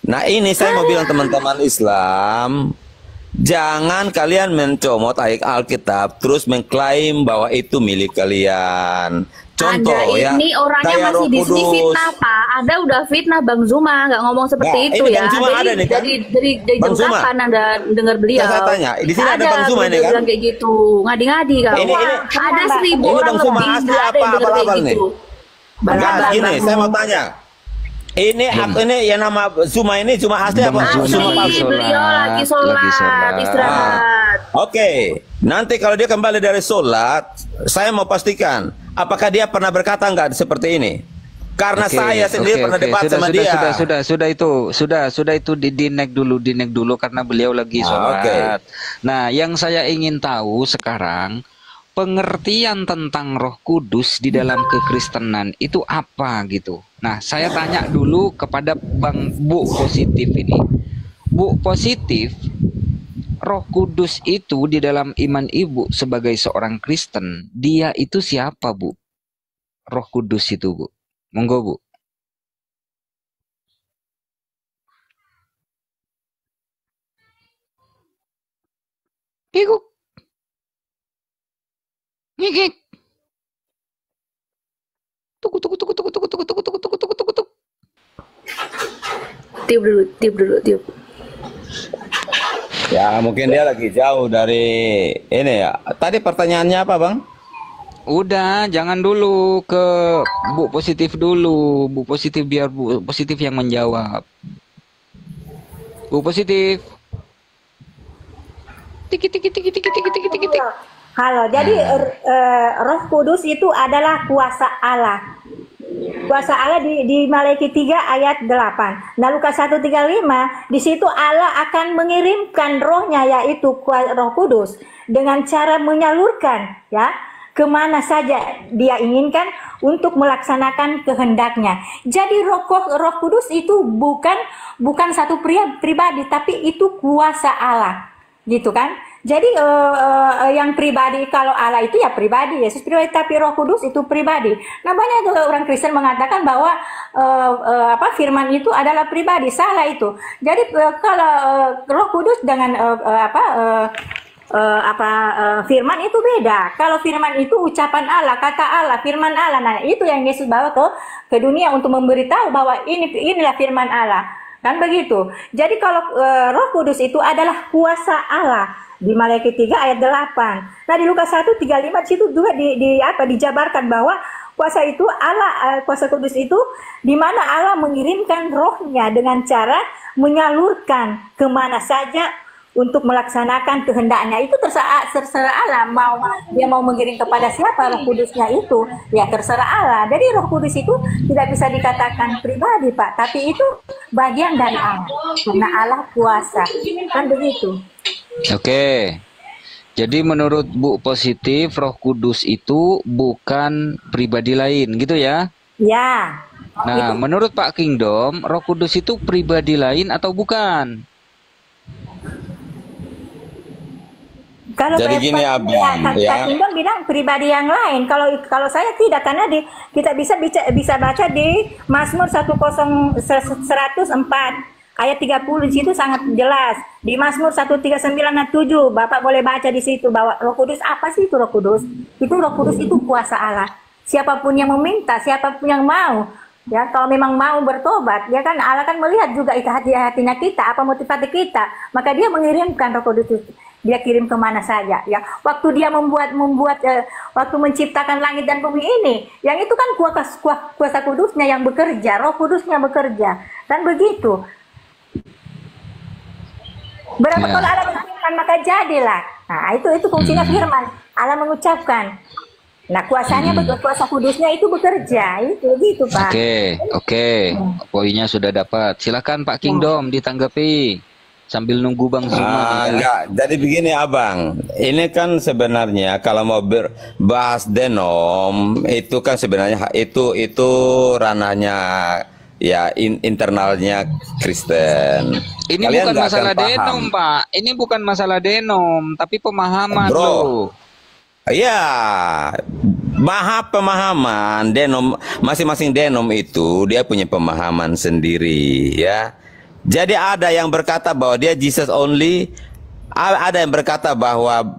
Nah, ini saya mau bilang teman-teman Islam, jangan kalian mencomot ayat Alkitab terus mengklaim bahwa itu milik kalian. Contoh, Anda ini orangnya masih di sini fitnah, Pak. Anda udah fitnah Bang Zuma, nggak ngomong seperti itu ya. Bang Zuma ada nih kan? Dari jam kapan Anda dengar beliau? Saya tanya, di sini ada Bang Zuma ini kan? Kayak gitu, ngadi-ngadi kau. Ada 1000 orang Bang Zuma lebih asli ada yang dengar kayak apa nih? gitu. Enggak, gini, saya mau tanya. Ini yang nama Zuma ini cuma asli apa? Zuma palsu. Beliau lagi sholat, istirahat. Oke, nanti kalau dia kembali dari sholat, saya mau pastikan apakah dia pernah berkata enggak seperti ini? Karena saya sendiri pernah debat sama dia. Sudah itu dinek dulu karena beliau lagi sholat. Nah, yang saya ingin tahu sekarang, pengertian tentang Roh Kudus di dalam kekristenan itu apa gitu. Nah, saya tanya dulu kepada Bu Positif ini. Bu Positif, Roh Kudus itu di dalam iman Ibu sebagai seorang Kristen, dia itu siapa, Bu? Roh Kudus itu, Bu. Monggo, Bu. Ikut. Ngikik. Tunggu. Tiup dulu. Ya, mungkin dia lagi jauh dari ini ya. Tadi pertanyaannya apa, Bang? Udah, jangan dulu ke Bu Positif dulu. Bu Positif, biar Bu Positif yang menjawab. Bu Positif. Tiki. Halo, jadi Roh Kudus itu adalah kuasa Allah. Kuasa Allah di Maleakhi 3 ayat 8. Nah, Lukas 1:35, di situ Allah akan mengirimkan rohnya, yaitu Roh Kudus, dengan cara menyalurkan, ya, kemana saja dia inginkan untuk melaksanakan kehendaknya. Jadi Roh Kudus itu bukan satu pribadi, tapi itu kuasa Allah, gitu kan? Jadi yang pribadi, kalau Allah itu ya pribadi, Yesus pribadi, tapi Roh Kudus itu pribadi. Nah, banyak juga orang Kristen mengatakan bahwa firman itu adalah pribadi. Salah itu. Jadi kalau Roh Kudus dengan firman itu beda. Kalau firman itu ucapan Allah, kata Allah, firman Allah. Nah, itu yang Yesus bawa ke dunia untuk memberitahu bahwa inilah firman Allah. Kan begitu. Jadi kalau Roh Kudus itu adalah kuasa Allah di Maleakhi 3 ayat 8. Nah di Lukas 1:35 situ juga dijabarkan bahwa kuasa itu Allah, kuasa kudus itu di mana Allah mengirimkan rohnya dengan cara menyalurkan kemana saja untuk melaksanakan kehendaknya. Itu terserah Allah, dia mau mengirim kepada siapa roh kudusnya itu, ya terserah Allah. Jadi roh kudus itu tidak bisa dikatakan pribadi Pak, tapi itu bagian dari Allah, karena Allah kuasa, kan begitu. Oke. Jadi menurut Bu Positif, Roh Kudus itu bukan pribadi lain, gitu ya? Ya. Nah, menurut Pak Kingdom, Roh Kudus itu pribadi lain atau bukan? Kalau Jadi gini Abang, Kak Kingdom bilang pribadi yang lain. Kalau saya tidak, karena kita bisa baca di Mazmur 104 ayat 30, di situ sangat jelas. Di Mazmur 139 ayat 7, Bapak boleh baca di situ bahwa Roh Kudus, apa sih itu Roh Kudus? Roh Kudus itu kuasa Allah. Siapapun yang meminta, siapapun yang mau, ya kalau memang mau bertobat, ya kan Allah kan melihat juga itu hatinya kita, apa motivasi kita, maka Dia mengirimkan Roh Kudus itu. Dia kirim kemana saja, ya. Waktu Dia waktu menciptakan langit dan bumi ini, yang itu kan kuasa kudusnya yang bekerja, Roh Kudusnya bekerja, dan begitu. Berapa kalau Allah mengucapkan maka jadilah. Nah itu fungsinya firman. Allah mengucapkan. Nah kuasanya kuasa kudusnya itu bekerja, itu gitu Pak. Oke. Poinnya sudah dapat. Silakan Pak Kingdom ditanggapi. Sambil nunggu Bang Zuma. Enggak, jadi begini Abang, ini kan sebenarnya kalau mau bahas denom itu kan sebenarnya itu ranahnya ya internalnya Kristen. Ini kalian bukan masalah denom Pak, ini bukan masalah denom, tapi pemahaman loh. Iya, pemahaman denom, masing-masing denom itu dia punya pemahaman sendiri ya. Jadi ada yang berkata bahwa dia Jesus only, ada yang berkata bahwa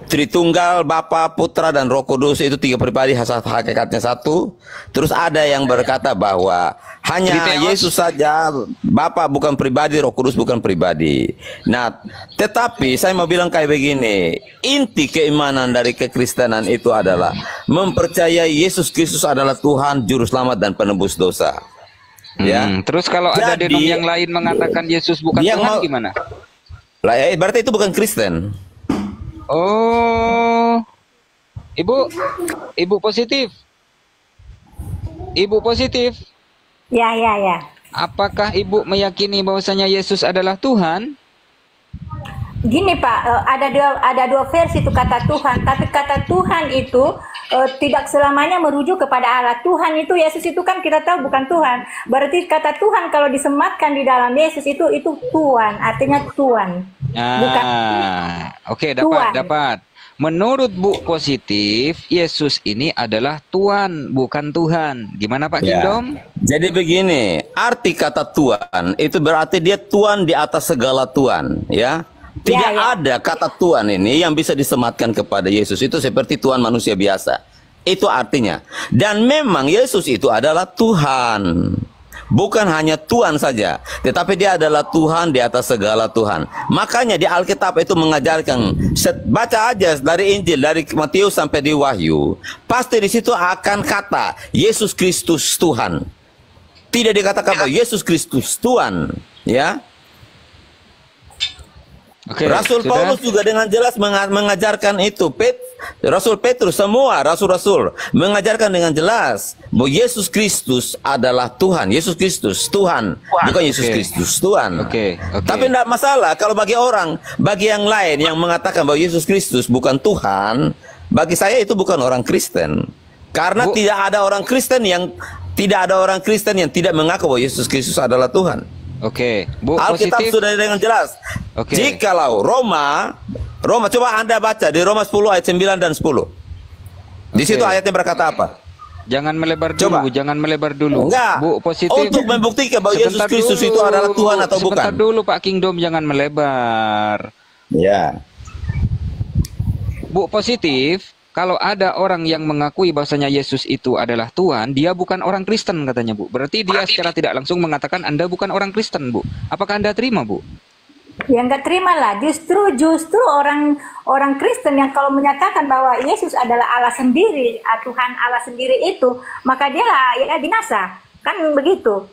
Tritunggal, Bapa, Putra, dan Roh Kudus itu 3 pribadi, hakikatnya satu. Terus ada yang berkata bahwa hanya Yesus saja, Bapa bukan pribadi, Roh Kudus bukan pribadi. Nah, tetapi saya mau bilang kayak begini, inti keimanan dari kekristenan itu adalah mempercayai Yesus Kristus adalah Tuhan, Juru Selamat, dan penebus dosa. Ya. Terus kalau ada denom yang lain mengatakan Yesus bukan Tuhan gimana? Lah, berarti itu bukan Kristen. Oh, Ibu Positif. Ibu Positif. Ya. Apakah Ibu meyakini bahwasanya Yesus adalah Tuhan? Gini Pak, ada dua versi itu kata Tuhan, tapi kata Tuhan itu tidak selamanya merujuk kepada Allah. Tuhan itu, Yesus itu kan kita tahu bukan Tuhan. Berarti kata Tuhan kalau disematkan di dalam Yesus itu Tuhan, artinya Tuhan. Bukan Oke, dapat. Menurut Bu Positif, Yesus ini adalah Tuhan, bukan Tuhan. Gimana Pak Kingdom? Jadi begini, arti kata Tuhan itu berarti dia Tuhan di atas segala Tuhan, ya. Tidak ada kata Tuhan ini yang bisa disematkan kepada Yesus. Itu seperti Tuhan manusia biasa. Itu artinya. Dan memang Yesus itu adalah Tuhan. Bukan hanya Tuhan saja, tetapi dia adalah Tuhan di atas segala Tuhan. Makanya di Alkitab itu mengajarkan, baca aja dari Injil, dari Matius sampai di Wahyu, pasti di situ akan kata Yesus Kristus Tuhan. Tidak dikatakan bahwa Yesus Kristus Tuhan, ya. Rasul Paulus juga dengan jelas mengajarkan itu. Rasul Petrus, semua rasul-rasul mengajarkan dengan jelas bahwa Yesus Kristus adalah Tuhan. Yesus Kristus Tuhan, bukan Yesus Kristus Tuhan. Tapi tidak masalah kalau bagi yang lain yang mengatakan bahwa Yesus Kristus bukan Tuhan, bagi saya itu bukan orang Kristen. Karena tidak ada orang Kristen yang tidak mengaku bahwa Yesus Kristus adalah Tuhan. Bu Alkitab sudah dengan jelas. Jikalau Roma coba Anda baca di Roma 10 ayat 9 dan 10. Di situ ayatnya berkata apa? Jangan melebar dulu, jangan melebar dulu. Enggak. Bu Positif. Untuk membuktikan bahwa Yesus Kristus itu adalah Tuhan atau bukan. Sebentar dulu Pak Kingdom, jangan melebar. Ya. Bu Positif, kalau ada orang yang mengakui bahwasanya Yesus itu adalah Tuhan, dia bukan orang Kristen katanya, Bu. Berarti dia secara tidak langsung mengatakan Anda bukan orang Kristen, Bu. Apakah Anda terima, Bu? Ya nggak terima lah. Justru orang Kristen yang kalau menyatakan bahwa Yesus adalah Allah sendiri, Tuhan Allah sendiri itu, maka dia ya binasa. Kan begitu.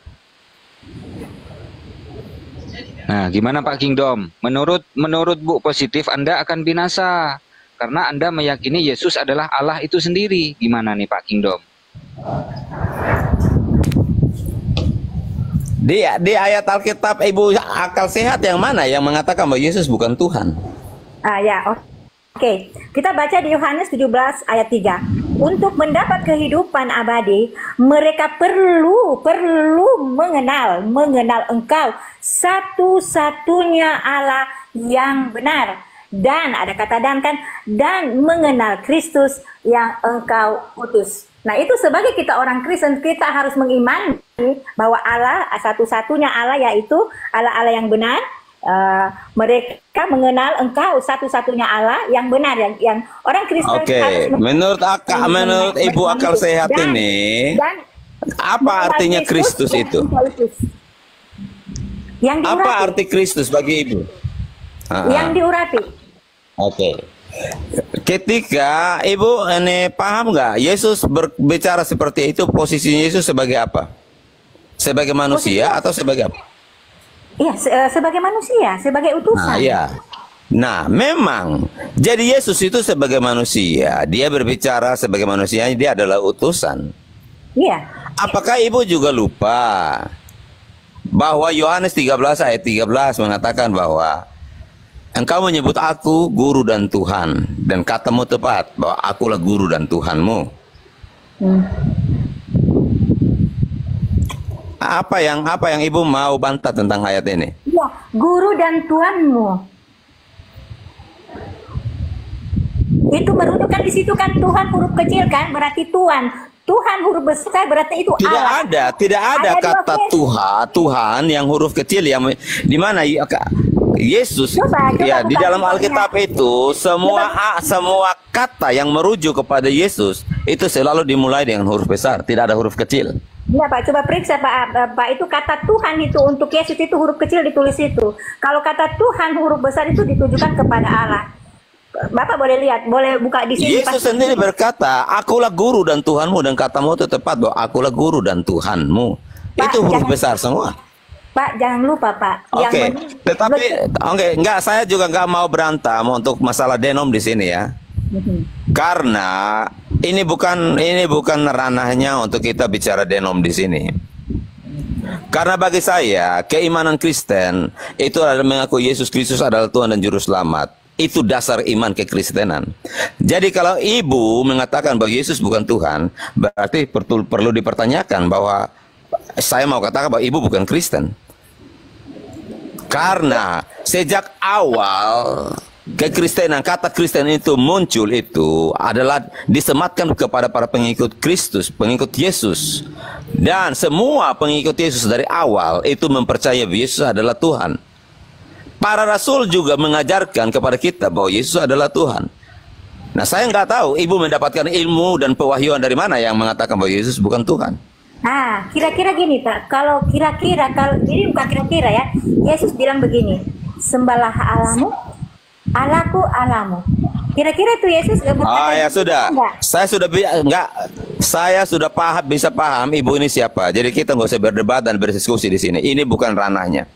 Nah, gimana Pak Kingdom? Menurut Bu positif Anda akan binasa karena Anda meyakini Yesus adalah Allah itu sendiri. Gimana nih Pak Kingdom? Di ayat Alkitab Ibu akal sehat yang mana yang mengatakan bahwa Yesus bukan Tuhan? Oke. Kita baca di Yohanes 17 ayat 3. Untuk mendapat kehidupan abadi, mereka perlu mengenal Engkau satu-satunya Allah yang benar. Dan ada kata dan kan, dan mengenal Kristus yang Engkau utus. Nah, itu sebagai kita orang Kristen, kita harus mengimani bahwa Allah satu-satunya Allah, yaitu Allah yang benar. Mereka mengenal Engkau satunya Allah yang benar, yang orang Kristen. Oke, menurut Ibu akal sehat ini, apa artinya Kristus itu? Apa arti Kristus bagi Ibu? Yang diurapi. Oke. Ketika Ibu ini paham nggak Yesus berbicara seperti itu, posisinya Yesus sebagai apa? Sebagai manusia atau sebagai apa? Iya, sebagai manusia, sebagai utusan. Nah, iya. Nah, memang jadi Yesus itu sebagai manusia, dia berbicara sebagai manusia, dia adalah utusan. Iya. Apakah Ibu juga lupa bahwa Yohanes 13 ayat 13 mengatakan bahwa Engkau menyebut aku guru dan Tuhan, dan katamu tepat bahwa akulah guru dan Tuhanmu. Apa yang Ibu mau bantah tentang ayat ini? Ya, guru dan Tuhanmu. Itu menunjukkan di situ kan Tuhan huruf kecil kan, berarti Tuhan. Tuhan huruf besar berarti itu Allah. Tidak ada kata Tuhan yang huruf kecil yang di mana Yesus ya di dalam Alkitab itu semua kata yang merujuk kepada Yesus itu selalu dimulai dengan huruf besar, tidak ada huruf kecil. Ya Pak, coba periksa Pak, itu kata Tuhan itu untuk Yesus itu huruf kecil ditulis itu. Kalau kata Tuhan huruf besar itu ditujukan kepada Allah. Bapak boleh lihat, boleh buka di sini. Yesus sendiri berkata, akulah guru dan Tuhanmu, dan katamu itu tepat bahwa akulah guru dan Tuhanmu. Pak, itu huruf besar semua. Pak, jangan lupa Pak. Oke, enggak, saya juga enggak mau berantem untuk masalah denom di sini ya. Karena ini bukan ranahnya untuk kita bicara denom di sini. Karena bagi saya keimanan Kristen itu adalah mengaku Yesus Kristus adalah Tuhan dan Juru Selamat. Itu dasar iman kekristenan. Jadi kalau Ibu mengatakan bahwa Yesus bukan Tuhan, berarti perlu dipertanyakan bahwa saya mau katakan bahwa Ibu bukan Kristen. Karena sejak awal kekristenan, kata Kristen itu muncul itu adalah disematkan kepada para pengikut Kristus, pengikut Yesus. Dan semua pengikut Yesus dari awal itu mempercayai bahwa Yesus adalah Tuhan. Para rasul juga mengajarkan kepada kita bahwa Yesus adalah Tuhan. Nah, saya nggak tahu Ibu mendapatkan ilmu dan pewahyuan dari mana yang mengatakan bahwa Yesus bukan Tuhan. Nah, kira-kira gini Pak, kalau ini bukan kira-kira ya, Yesus bilang begini, sembahlah Allahmu, Allahku Allahmu. Kira-kira itu Yesus nggak berkata? Ya sudah, saya sudah bisa paham Ibu ini siapa. Jadi kita nggak usah berdebat dan berdiskusi di sini. Ini bukan ranahnya.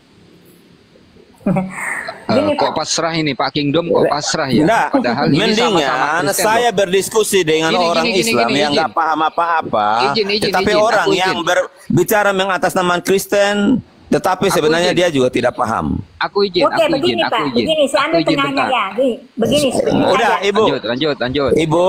Kok pasrah ini Pak Kingdom, kok pasrah ya? Nah, padahal ini mendingan saya berdiskusi dengan orang Islam yang nggak paham apa-apa, tetapi orang yang berbicara mengatasnamakan Kristen, tetapi sebenarnya dia juga tidak paham. Aku izin. Oke, begini Pak, begini saya ambil tengahnya ya. Begini. Udah, Ibu. Lanjut. Ibu.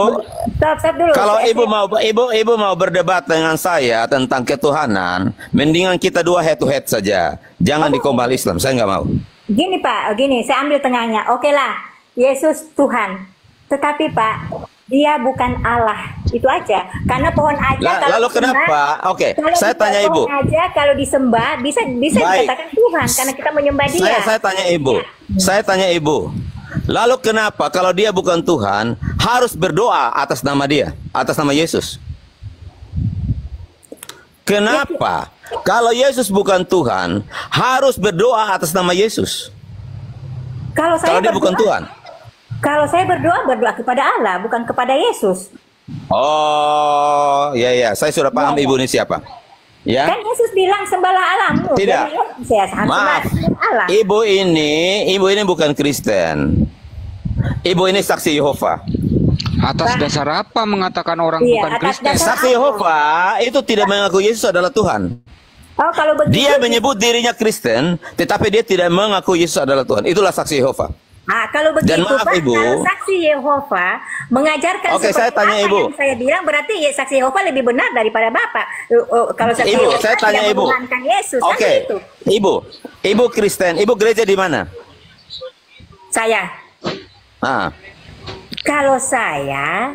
Stop dulu. Kalau Ibu mau berdebat dengan saya tentang ketuhanan, mendingan kita dua head to head saja. Jangan di kombal Islam, saya nggak mau. Gini Pak, saya ambil tengahnya. Oke lah, Yesus Tuhan. Tetapi Pak, dia bukan Allah. Itu aja. Karena pohon aja lalu kenapa? Oke, saya tanya Ibu. Pohon aja kalau disembah bisa dikatakan Tuhan karena kita menyembah dia. Saya tanya Ibu. Saya tanya Ibu. Lalu kenapa kalau dia bukan Tuhan harus berdoa atas nama dia, atas nama Yesus? Kenapa kalau Yesus bukan Tuhan harus berdoa atas nama Yesus? Kalau saya Kalau dia bukan Tuhan. Kalau saya berdoa kepada Allah, bukan kepada Yesus. Oh, ya, saya sudah paham ibu ini siapa. Ya. Kan Yesus bilang sembahlah Allahmu. Tidak. Jadi, saya harus Maaf. sembah Allah. Ibu ini bukan Kristen. Ibu ini saksi Yehova. Atas dasar apa mengatakan orang Iya, bukan atas Kristen? dasar Saksi Yehova itu tidak mengaku Yesus adalah Tuhan. Oh, kalau begitu. Dia menyebut dirinya Kristen, tetapi dia tidak mengaku Yesus adalah Tuhan. Itulah saksi Yehova. Kalau begitu, Dan maaf, Pak, Ibu. kalau saksi Yehova mengajarkan Oke, seperti saya tanya apa Ibu. yang saya bilang, berarti ya, saksi Yehova lebih benar daripada Bapak. Kalau saksi Ibu, Yehova saya tanya tidak Ibu. menuhankan Yesus, kan Oke, gitu. Ibu Kristen, Ibu gereja di mana? Saya, Ah, kalau saya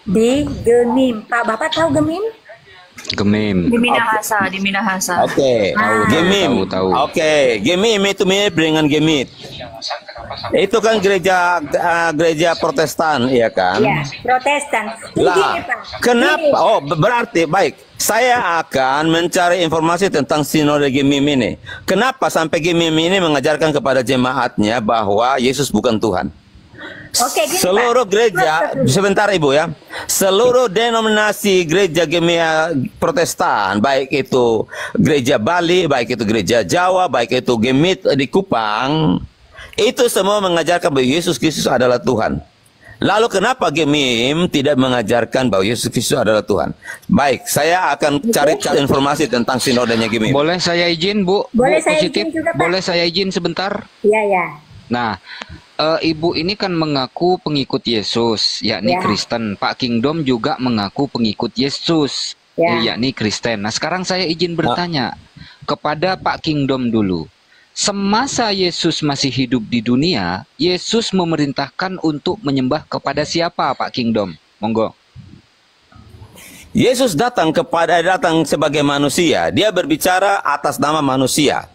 di Gemim, Pak, Bapak tahu Gemim? Gemim. Di Minahasa, di Minahasa. Oke, Gemim. Tahu. Oke, Gemim itu mirip dengan Gemit. Itu kan gereja Protestan, iya kan? Ya, Protestan. Jadi Lah, gini, Pak. kenapa? Gini. Oh, berarti baik. Saya akan mencari informasi tentang sinode Gemim ini. Kenapa sampai Gemim ini mengajarkan kepada jemaatnya bahwa Yesus bukan Tuhan? Oke, gini, Seluruh Pak. gereja, sebentar Ibu ya, seluruh denominasi gereja Gemia Protestan, baik itu gereja Bali, baik itu gereja Jawa, baik itu Gemit di Kupang, itu semua mengajarkan bahwa Yesus Kristus adalah Tuhan. Lalu kenapa Gemim tidak mengajarkan bahwa Yesus Kristus adalah Tuhan? Baik, saya akan cari informasi tentang sinodenya Gemim. Boleh saya izin, Bu? Boleh Bu, saya positif? izin juga, Pak? Boleh saya izin sebentar? Iya, ya. Nah, Ibu ini kan mengaku pengikut Yesus, yakni Ya. Kristen. Pak Kingdom juga mengaku pengikut Yesus, Ya. yakni Kristen. Nah, sekarang saya izin bertanya kepada Pak Kingdom dulu. Semasa Yesus masih hidup di dunia, Yesus memerintahkan untuk menyembah kepada siapa, Pak Kingdom? Monggo. Yesus datang sebagai manusia. Dia berbicara atas nama manusia.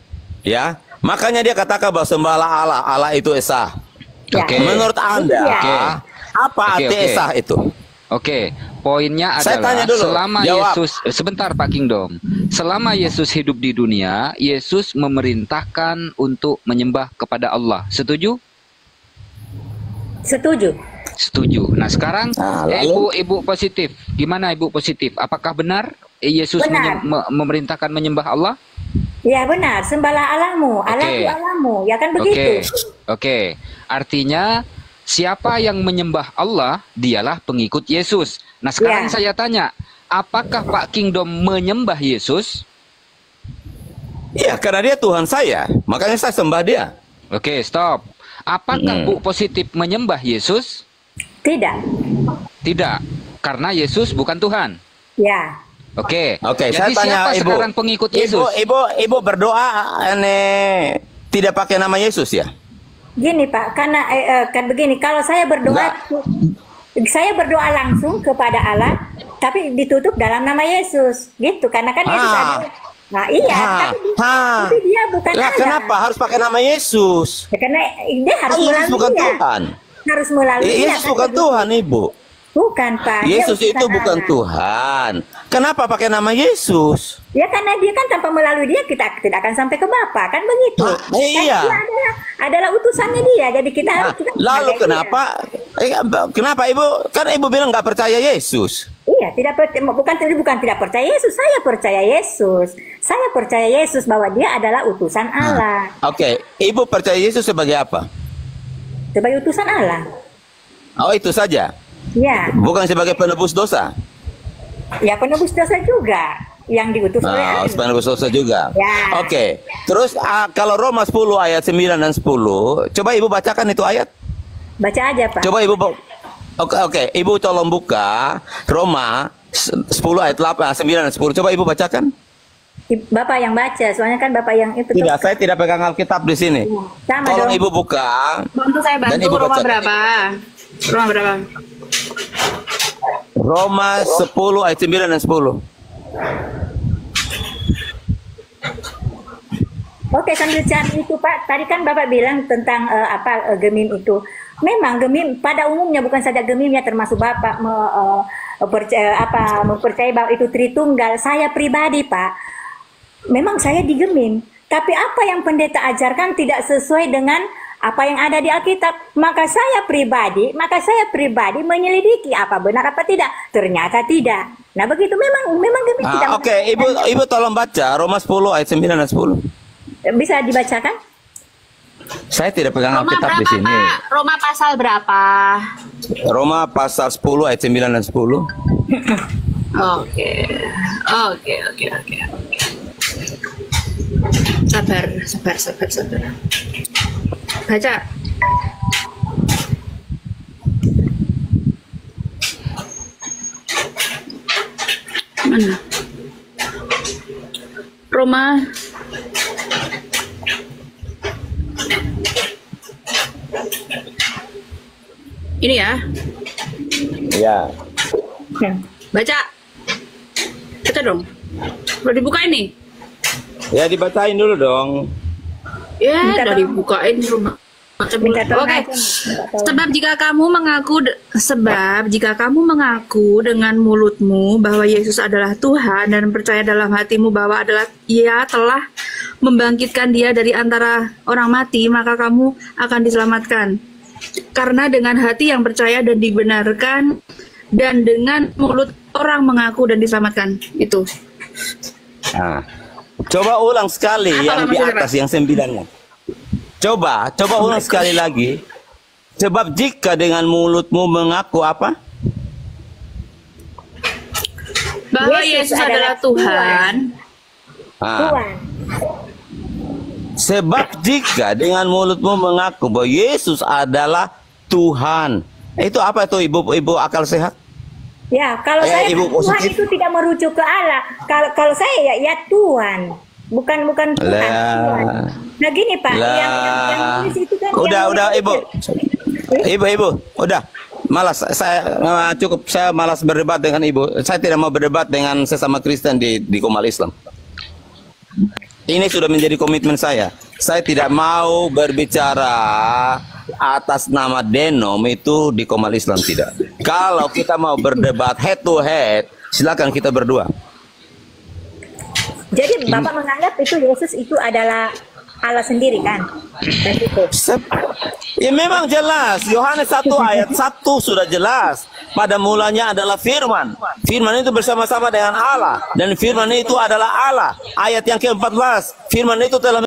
Ya. Makanya dia katakan bahwa sembahlah Allah. Allah itu Esa. Ya. Oke. Menurut Anda, Oke. apa arti Oke. Esa itu? Oke, poinnya Saya adalah tanya dulu, selama jawab. Yesus, sebentar Pak Kingdom, selama Yesus hidup di dunia, Yesus memerintahkan untuk menyembah kepada Allah. Setuju? Setuju. Setuju. Nah sekarang lalu? ibu positif, gimana ibu positif? Apakah benar Yesus Benar. memerintahkan menyembah Allah? Ya benar, sembahlah Allahmu, Allah Oke. itu Allahmu, ya kan begitu. Oke. Artinya siapa yang menyembah Allah, dialah pengikut Yesus. Nah sekarang Ya. saya tanya, apakah Pak Kingdom menyembah Yesus? Iya, karena dia Tuhan saya. Makanya saya sembah dia. Oke, stop. Apakah Bu positif menyembah Yesus? Tidak. Tidak, karena Yesus bukan Tuhan. Ya. Oke. Oke, Jadi saya tanya siapa Ibu. sekarang pengikut Yesus? Ibu berdoa tidak pakai nama Yesus ya? Gini Pak, karena kan begini, kalau saya berdoa langsung kepada Allah, tapi ditutup dalam nama Yesus, gitu. Karena kan Yesus ada. Nah iya, tapi dia bukan Lah, Allah. kenapa harus pakai nama Yesus? Ya, karena dia harus Yesus melalui bukan dia. Tuhan. Harus melalui dia. Yesus kan bukan begitu. Tuhan, Ibu. Bukan Pak. Dia Yesus itu utusan bukan Allah. Tuhan. Kenapa pakai nama Yesus? Ya karena dia kan tanpa melalui dia kita tidak akan sampai ke Bapa, kan begitu. iya. Kan dia adalah utusannya dia, jadi kita harus kita Lalu menghargai kenapa? Kenapa Ibu? Kan Ibu bilang nggak percaya Yesus. Iya, bukan tidak percaya Yesus. Saya percaya Yesus. Saya percaya Yesus bahwa dia adalah utusan Allah. Oke, Ibu percaya Yesus sebagai apa? Sebagai utusan Allah. Oh, itu saja. Ya, Bukan sebagai penebus dosa. ya penebus dosa juga yang diutus oleh Nah, Allah. penebus dosa juga. Ya. Oke. Terus kalau Roma 10 ayat 9 dan 10, coba Ibu bacakan itu ayat. Baca aja, Pak. Coba Ibu Oke, Ibu tolong buka Roma 10 ayat 8, 9 dan 10. Coba Ibu bacakan. Bapak yang baca, soalnya kan Bapak yang itu. Tidak, saya tidak pegang Alkitab di sini. Sama Tolong dong. Ibu buka. Bantu saya Dan bantu. Ibu Rumah baca. berapa? Rumah berapa? Roma 10 ayat 9 dan 10. Oke, sambil cari itu Pak, tadi kan Bapak bilang tentang gemim itu. Memang gemim pada umumnya, bukan saja gemimnya, termasuk Bapak mempercayai bahwa itu Tritunggal. Saya pribadi Pak, memang saya digemim. Tapi apa yang pendeta ajarkan tidak sesuai dengan apa yang ada di Alkitab. Maka saya pribadi menyelidiki apa benar apa tidak. Ternyata tidak. Nah begitu, memang gemim tidak. Oke, Ibu tolong baca Roma 10 ayat 9 dan 10. Bisa dibacakan? Saya tidak pegang Roma Alkitab di berapa, sini. Pak? Roma pasal berapa? Roma pasal 10 ayat 9 dan 10. Oke. Sabar. Baca. Mana? Roma. Ini ya. Ya. Baca. Baca dong. Udah dibuka ini. Ya dibacain dulu dong. Ya, udah dibukain rumah. Oke. Sebab jika kamu mengaku dengan mulutmu bahwa Yesus adalah Tuhan dan percaya dalam hatimu bahwa Ia telah membangkitkan Dia dari antara orang mati, maka kamu akan diselamatkan. Karena dengan hati yang percaya dan dibenarkan, dan dengan mulut orang mengaku dan diselamatkan. Itu. Nah, coba ulang sekali yang di atas, yang 9-nya. Coba ulang sekali lagi. Sebab jika dengan mulutmu mengaku apa? Bahwa Yesus adalah Tuhan. Tuhan. Sebab jika dengan mulutmu mengaku bahwa Yesus adalah Tuhan. Itu apa itu ibu akal sehat? Ya, kalau saya Ibu Tuhan positif. itu tidak merujuk ke Allah. Kalau saya ya Tuhan. Bukan Tuhan. Tuhan. Nah gini Pak, yang nulis itu kan udah Ibu, udah. Malas, saya malas berdebat dengan Ibu. Saya tidak mau berdebat dengan sesama Kristen di Komal Islam. Ini sudah menjadi komitmen saya. Saya tidak mau berbicara atas nama denom itu di Komal Islam, tidak. Kalau kita mau berdebat head to head, silakan kita berdua. Jadi Bapak menganggap itu Yesus itu adalah Allah sendiri kan? Ya memang jelas. Yohanes 1 ayat 1 sudah jelas. Pada mulanya adalah firman. Firman itu bersama-sama dengan Allah. Dan firman itu adalah Allah. Ayat yang ke-14. Firman itu telah